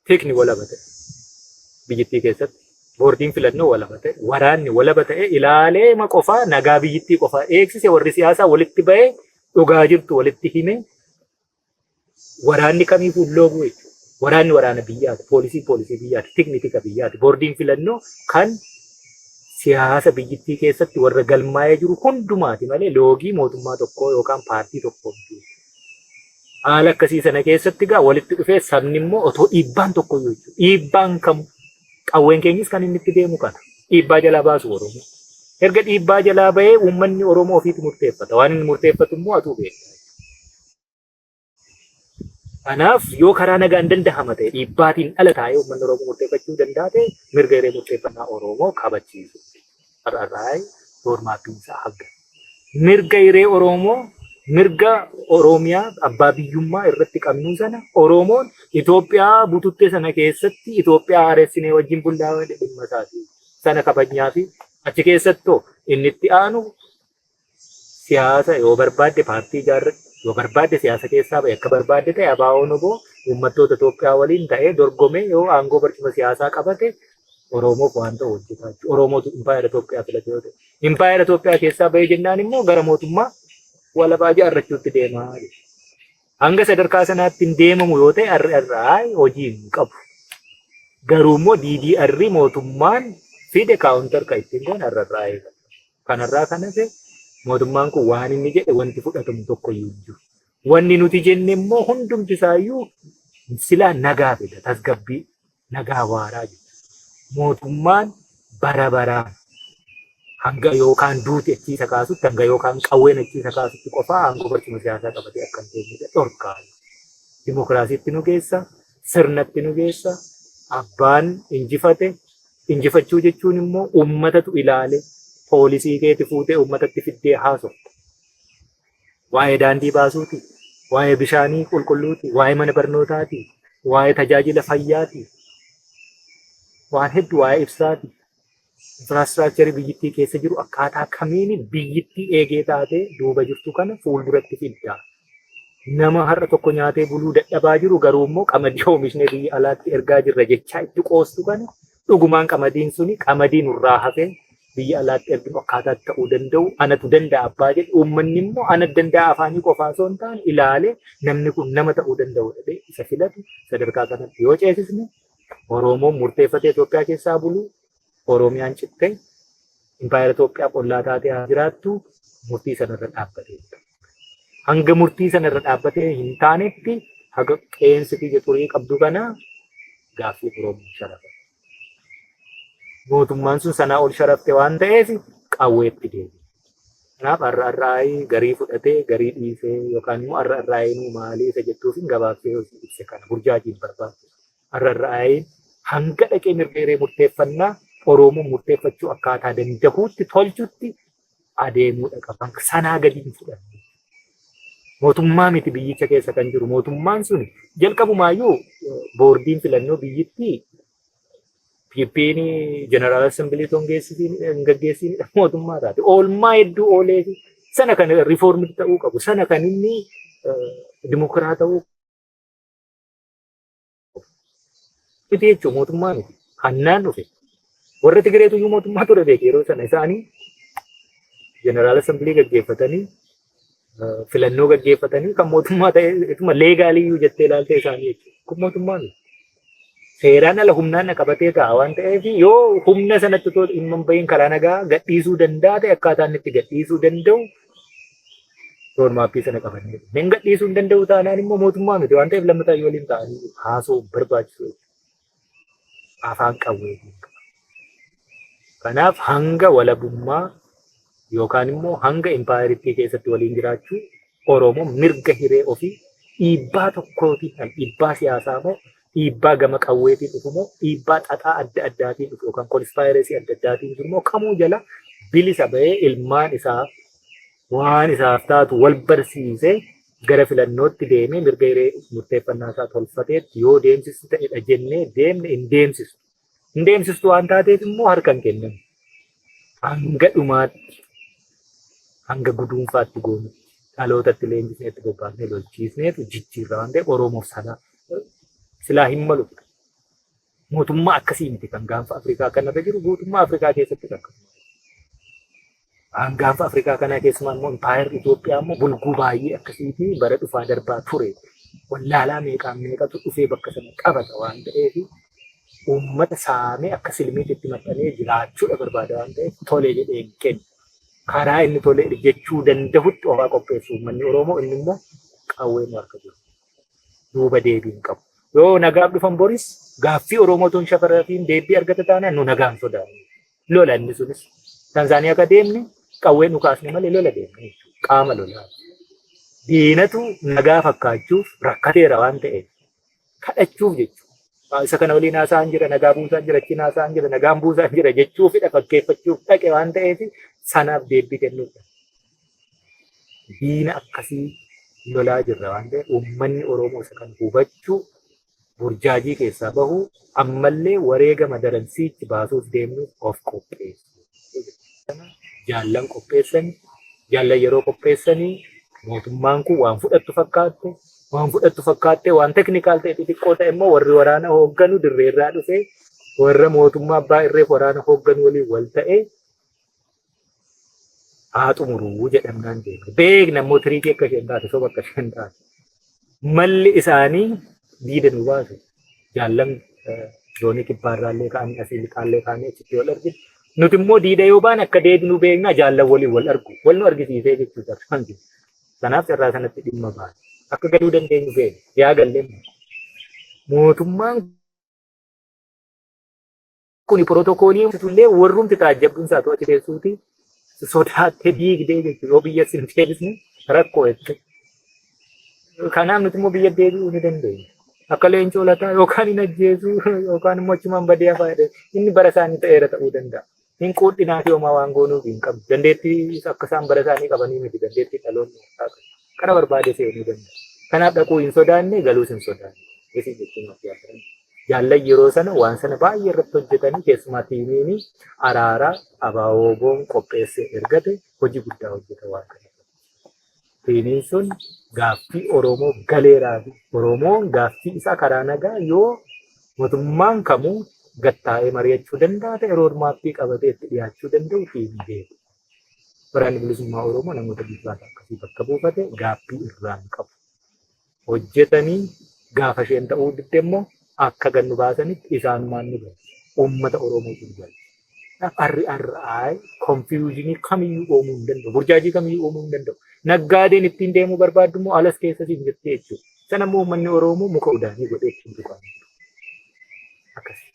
tikni walaba ta'e, biyyattii keessatti boordiin filannoo walaba ta'e, waraanni walaba ta'e ilaalee qofaa nagaa biyyattii qofaa eegsise warri siyaasaa walitti ba'ee dhugaa jirtu walitti hime waraanni kamiifuu loogu jechuudha. Waraanni waraana biyyaati, poolisii biyyaati, tikni tika biyyaati, boordiin filannoo kan siyaasa biyyattii keessatti warra galmaa'ee jiru hundumaati malee loogii mootummaa tokkoo yookaan paartii tokkoo miti. Haala akkasii sana keessatti gaa walitti dhufee sabni immoo otoo dhiibbaan tokko jechuudha. Dhiibbaan kam qawween keenyis kan inni itti deemu kana. Dhiibbaa jalaa baasu Oromoo. Erga dhiibbaa jalaa bahee uummanni Oromoo ofiitu murteeffata. Waan inni murteeffatu immoo atuu beekta. Kanaaf yoo karaa nagaan danda'ama ta'e dhiibbaatiin ala taa'ee uummanni Oromoo murteeffachuu danda'a ta'e mirga hiree murteeffannaa Oromoo kabachiisu. Har'aadhaa roodmaappiin isaa hagga. Mirga hiree Oromoo mirga Oromiyaa abbaa biyyummaa irratti qabnu sana Oromoon Itoophiyaa bututtee sana keessatti Itoophiyaa haaressinee wajjin bullaa'ee dhimma isaati. Sana kabajnaa fi achi keessattuu inni itti aanu siyaasa yoo barbaadde paartii ijaarrate yoo barbaadde siyaasa keessaa bahe akka barbaadde ta'e ABO'n uummattoota Itoophiyaa waliin ta'ee dorgomee yoo aangoo barcuma siyaasaa qabate Oromoof waan ta'u hojjetaa jechuudha. Oromootu impaayera Itoophiyaa filate yoo ta'e. Impaayera Itoophiyaa keessaa bahee jennaan immoo gara mootummaa walabaa ijaarrachuutti deemaa. Hanga sadarkaa sanaatti hin deemamu yoo ta'e har'aa hojii hin qabu. Garuu immoo DDR mootummaan fide kaawuntar kan ittiin goon har'aa eegala. Kanarraa kanas mootummaan kun waan inni jedhe wanti fudhatamu tokko iyyuu hin jiru. Wanni nuti jenne immoo hundumti isaayyuu silaa nagaa fida tasgabbii nagaa waaraa jiru. Mootummaan bara baraan hanga yookaan duuti achiisa kaasutti hanga yookaan qawween achiisa kaasutti qofaa aangoo barcuma siyaasaa qabatee akka hin teenye dhorkaa. Dimokiraasiitti nu geessa, sirnatti nu geessa, abbaan injifate, injifachuu jechuun immoo uummatatu ilaale poolisii keetti fuutee uummatatti fiddee haasofta. Waa'ee daandii baasuuti, waa'ee bishaanii qulqulluuti, waa'ee mana barnootaati, waa'ee tajaajila fayyaati. Waan hedduu waa'ee ibsaati. Infraastiraakcharii biyyattii keessa jiru akkaataa kamiin biyyattii eegee taatee duuba jirtu kana fuulduratti fiddaa. Nama har'a tokko nyaatee buluu dadhabaa jiru garuu immoo qamadii oomishnee biyya alaatti ergaa jirra jechaa itti qoostu kana dhugumaan qamadiin suni qamadii nurraa hafee biyya alaatti erginu akkaataa ta'uu danda'u anatu danda'a abbaa jedhu uummanni immoo ana danda'a afaanii qofaa osoo hin taane ilaalee namni kun nama ta'uu danda'u jedhee isa filatu sadarkaa kanatti yoo ceesisne Oromoon murteeffatee Itoophiyaa keessaa bulu Oromiyaan cittee impaayera Itoophiyaa qollaa taatee haa jiraattu murtii sanarra dhaabbatee. hanga murtii sana irra dhaabbatee hin taanetti haga qeensi fi xurii qabdu kana gaaffii Oromoo sharafa. Mootummaan sun sanaa ol sharafte waan ta'eef qawweetti deebi'e. Kanaaf har'aayii garii fudhatee garii dhiisee yookaan immoo har'aayii maalii isa jettuuf gabaabsee ibse kana burjaajiin barbaachisu. Har'aayii hanga dhaqee mirga murteeffannaa Oromoo murteeffachuu akkaataa danda'uutti tolchutti adeemuudha qaban. Sanaa gadi hin fudhanne. Mootummaa miti biyyicha keessa kan jiru. Mootummaan sun jalqabumaayyuu boordiin filannoo biyyittii PPN General Assembly hin gaggeessinidha mootummaa taate. Oolmaa hedduu oolee sana kan riifoormii ta'uu qabu. Sana kan inni dimokiraata ta'uu qabu jechuun mootummaa miti. Hannaan dhufe. Warra Tigireetu iyyuu mootummaa ture beeku yeroo sana isaanii General Assembly gaggeeffatanii filannoo gaggeeffatanii kan mootummaa ta'e ituma leegaalii iyyuu jettee ilaaltee isaanii jechuudha. Kun mootummaa miti. Seeraan ala humnaan qabatee ta'a waan ta'eef yoo humna sanatti dhimma bahiin karaa nagaa gadhiisuu danda'a ta'e akkaataan itti gadhiisuu danda'u roodmaappii sana qabannee. Hin gadhiisuu hin danda'u taanaan immoo mootummaa miti waan ta'eef lammataa yoo waliin ta'anii haasoo barbaachisu afaan qawweetiin qaba. Kanaaf hanga walabummaa yookaan immoo hanga impaayiritti keessatti waliin jiraachuu Oromoo mirga hiree ofii dhiibbaa tokkootiin dhiibbaa siyaasaa moo dhiibbaa gama qawweetiin dhufu moo dhiibbaa xaxaa adda addaatiin dhufu yookaan konspaayireesii adda addaatiin dhufu moo kamuu jala bilisa bahee ilmaan isaa waan isaaf taatu wal barsiisee gara filannootti deemee mirga hiree murteeffannaa isaa tolfateetti yoo deemsisu ta'edha jennee deemne hin deemsisu. Hin deemsistu waan taateef immoo harka hin kennan. Hanga dhumaatti hanga guduunfaatti goonu dhalootatti leenjisneetti bobbaasnee lolchiisneetu jijjiirra waan ta'eef Oromoof sanaa silaa hin malu. Mootummaa akkasii miti kan gaanfa Afrikaa kanarra jiru guutummaa Afrikaa keessatti akkasuma. Gaanfa Afrikaa kana keessumaa immoo impaayirri Itoophiyaa immoo bulguu baay'ee akkasii fi bara dhufaa darbaa ture. Wallaalaa meeqaan meeqatu dhufee bakka sana qabata waan ta'eef uummata saamee akka silmiitti maxxanee jiraachuudha barbaada waan ta'eef tolee jedhee hin kennu. Karaa inni tolee jechuu danda'utti ofaa qopheessu uummanni Oromoo inni immoo qawween harka jiru. Duuba deebii hin qabu. Yoo nagaaf dhufan boris gaaffii Oromootuun shafaratiin deebii argata taanaan nu nagaan sodaanne. Lola inni sunis Tanzaaniyaa akka deemne qawween nu kaasne malee lola deemne qaama lolaa. Diinatu nagaa fakkaachuuf rakkateera waan ta'eef kadhachuuf jechuudha. Isa kana waliin haasa'an jira, nagaa buusaan jira, achiin haasa'an jira, nagaan buusaan jira jechuufidha fakkeeffachuuf dhaqe waan ta'eef sanaaf deebii kennuudha. Diina akkasii lolaa jirra waan ta'eef uummanni Oromoo isa kan hubachuu burjaajii keessaa bahu ammallee wareegama daransiichi baasuuf deemnuuf of qopheessu. Jaallan qopheessanii, jaallan yeroo qopheessanii mootummaan kun waan fudhattu fakkaatte waan teknikaal ta'e xixiqqoo ta'e immoo warri waraana hoogganu dirreerraa dhufee warra mootummaa abbaa irreef waraana hoogganu waliin wal ta'ee haa xumuruu jedhamnaan deema. Beekna immoo tiriikii akka isheen taate soba akka isheen taate. Malli isaanii diida nu baasu. Jaallan doonii kibbaarraallee ka'anii asii lixaallee ka'anii achitti wal arginu. Nuti immoo diida yoo baan akka deebinu beeknaa jaallan waliin wal argu. Wal nu argisiisee jechuudha. Kanaaf irraa sanatti dhimma baana. Akka galuu dandeenyu beekna. Yaa galleen mootummaan kuni pirootokoolii illee warrumti taajjabduun isaa to'achi teessuuti. Sodaattee diigdee jechuudha. Yoo biyya sin deebisne rakkoo jette. Kanaaf nuti immoo biyya deebi'uu ni dandeenya. Akka leencoo lataa yookaan hin ajjeesu yookaan immoo achumaan badee hafaa inni bara isaanii ta'eera ta'uu danda'a. Hin quudhinaa fi homaa waan goonuuf hin qabu. Dandeettii akka isaan bara isaanii qabanii miti dandeettii dhaloonni kana barbaade seenuu danda'a. Kanaaf dhaquu hin sodaanne galuus hin sodaanne. Isin jechuun of yaadaran. Jaallan yeroo sana waan sana baay'ee irratti hojjetanii keessumaa tiimiin araaraa abaaboon qopheessee ergate hojii guddaa hojjeta waan kana. Tiimiin sun gaaffii Oromoo galeeraa fi Oromoon gaaffii isaa karaa nagaa yoo mootummaan kamuu gattaa'ee mari'achuu danda'a ta'e roodmaappii qabatee itti dhiyaachuu danda'u tiimii beeku. Waraanni bilisummaa Oromoo namoota bifaan akkasii bakka buufate gaaffii irraan qabu. Hojjetanii gaafa isheen ta'uu didde immoo akka gannu baasanitti isaanumaan ni galu. Uummata Oromoo gurguratu. Arri konfiyuuzinii kamiyyuu uumuu hin danda'u. Burjaajii kamiyyuu uumuu hin danda'u. Naggaadeen ittiin deemuu barbaaddu immoo alas keessa siin jirti jechuudha. Sana immoo uummanni Oromoo muka udaanii godhee ittiin dhugaa. Akkasii.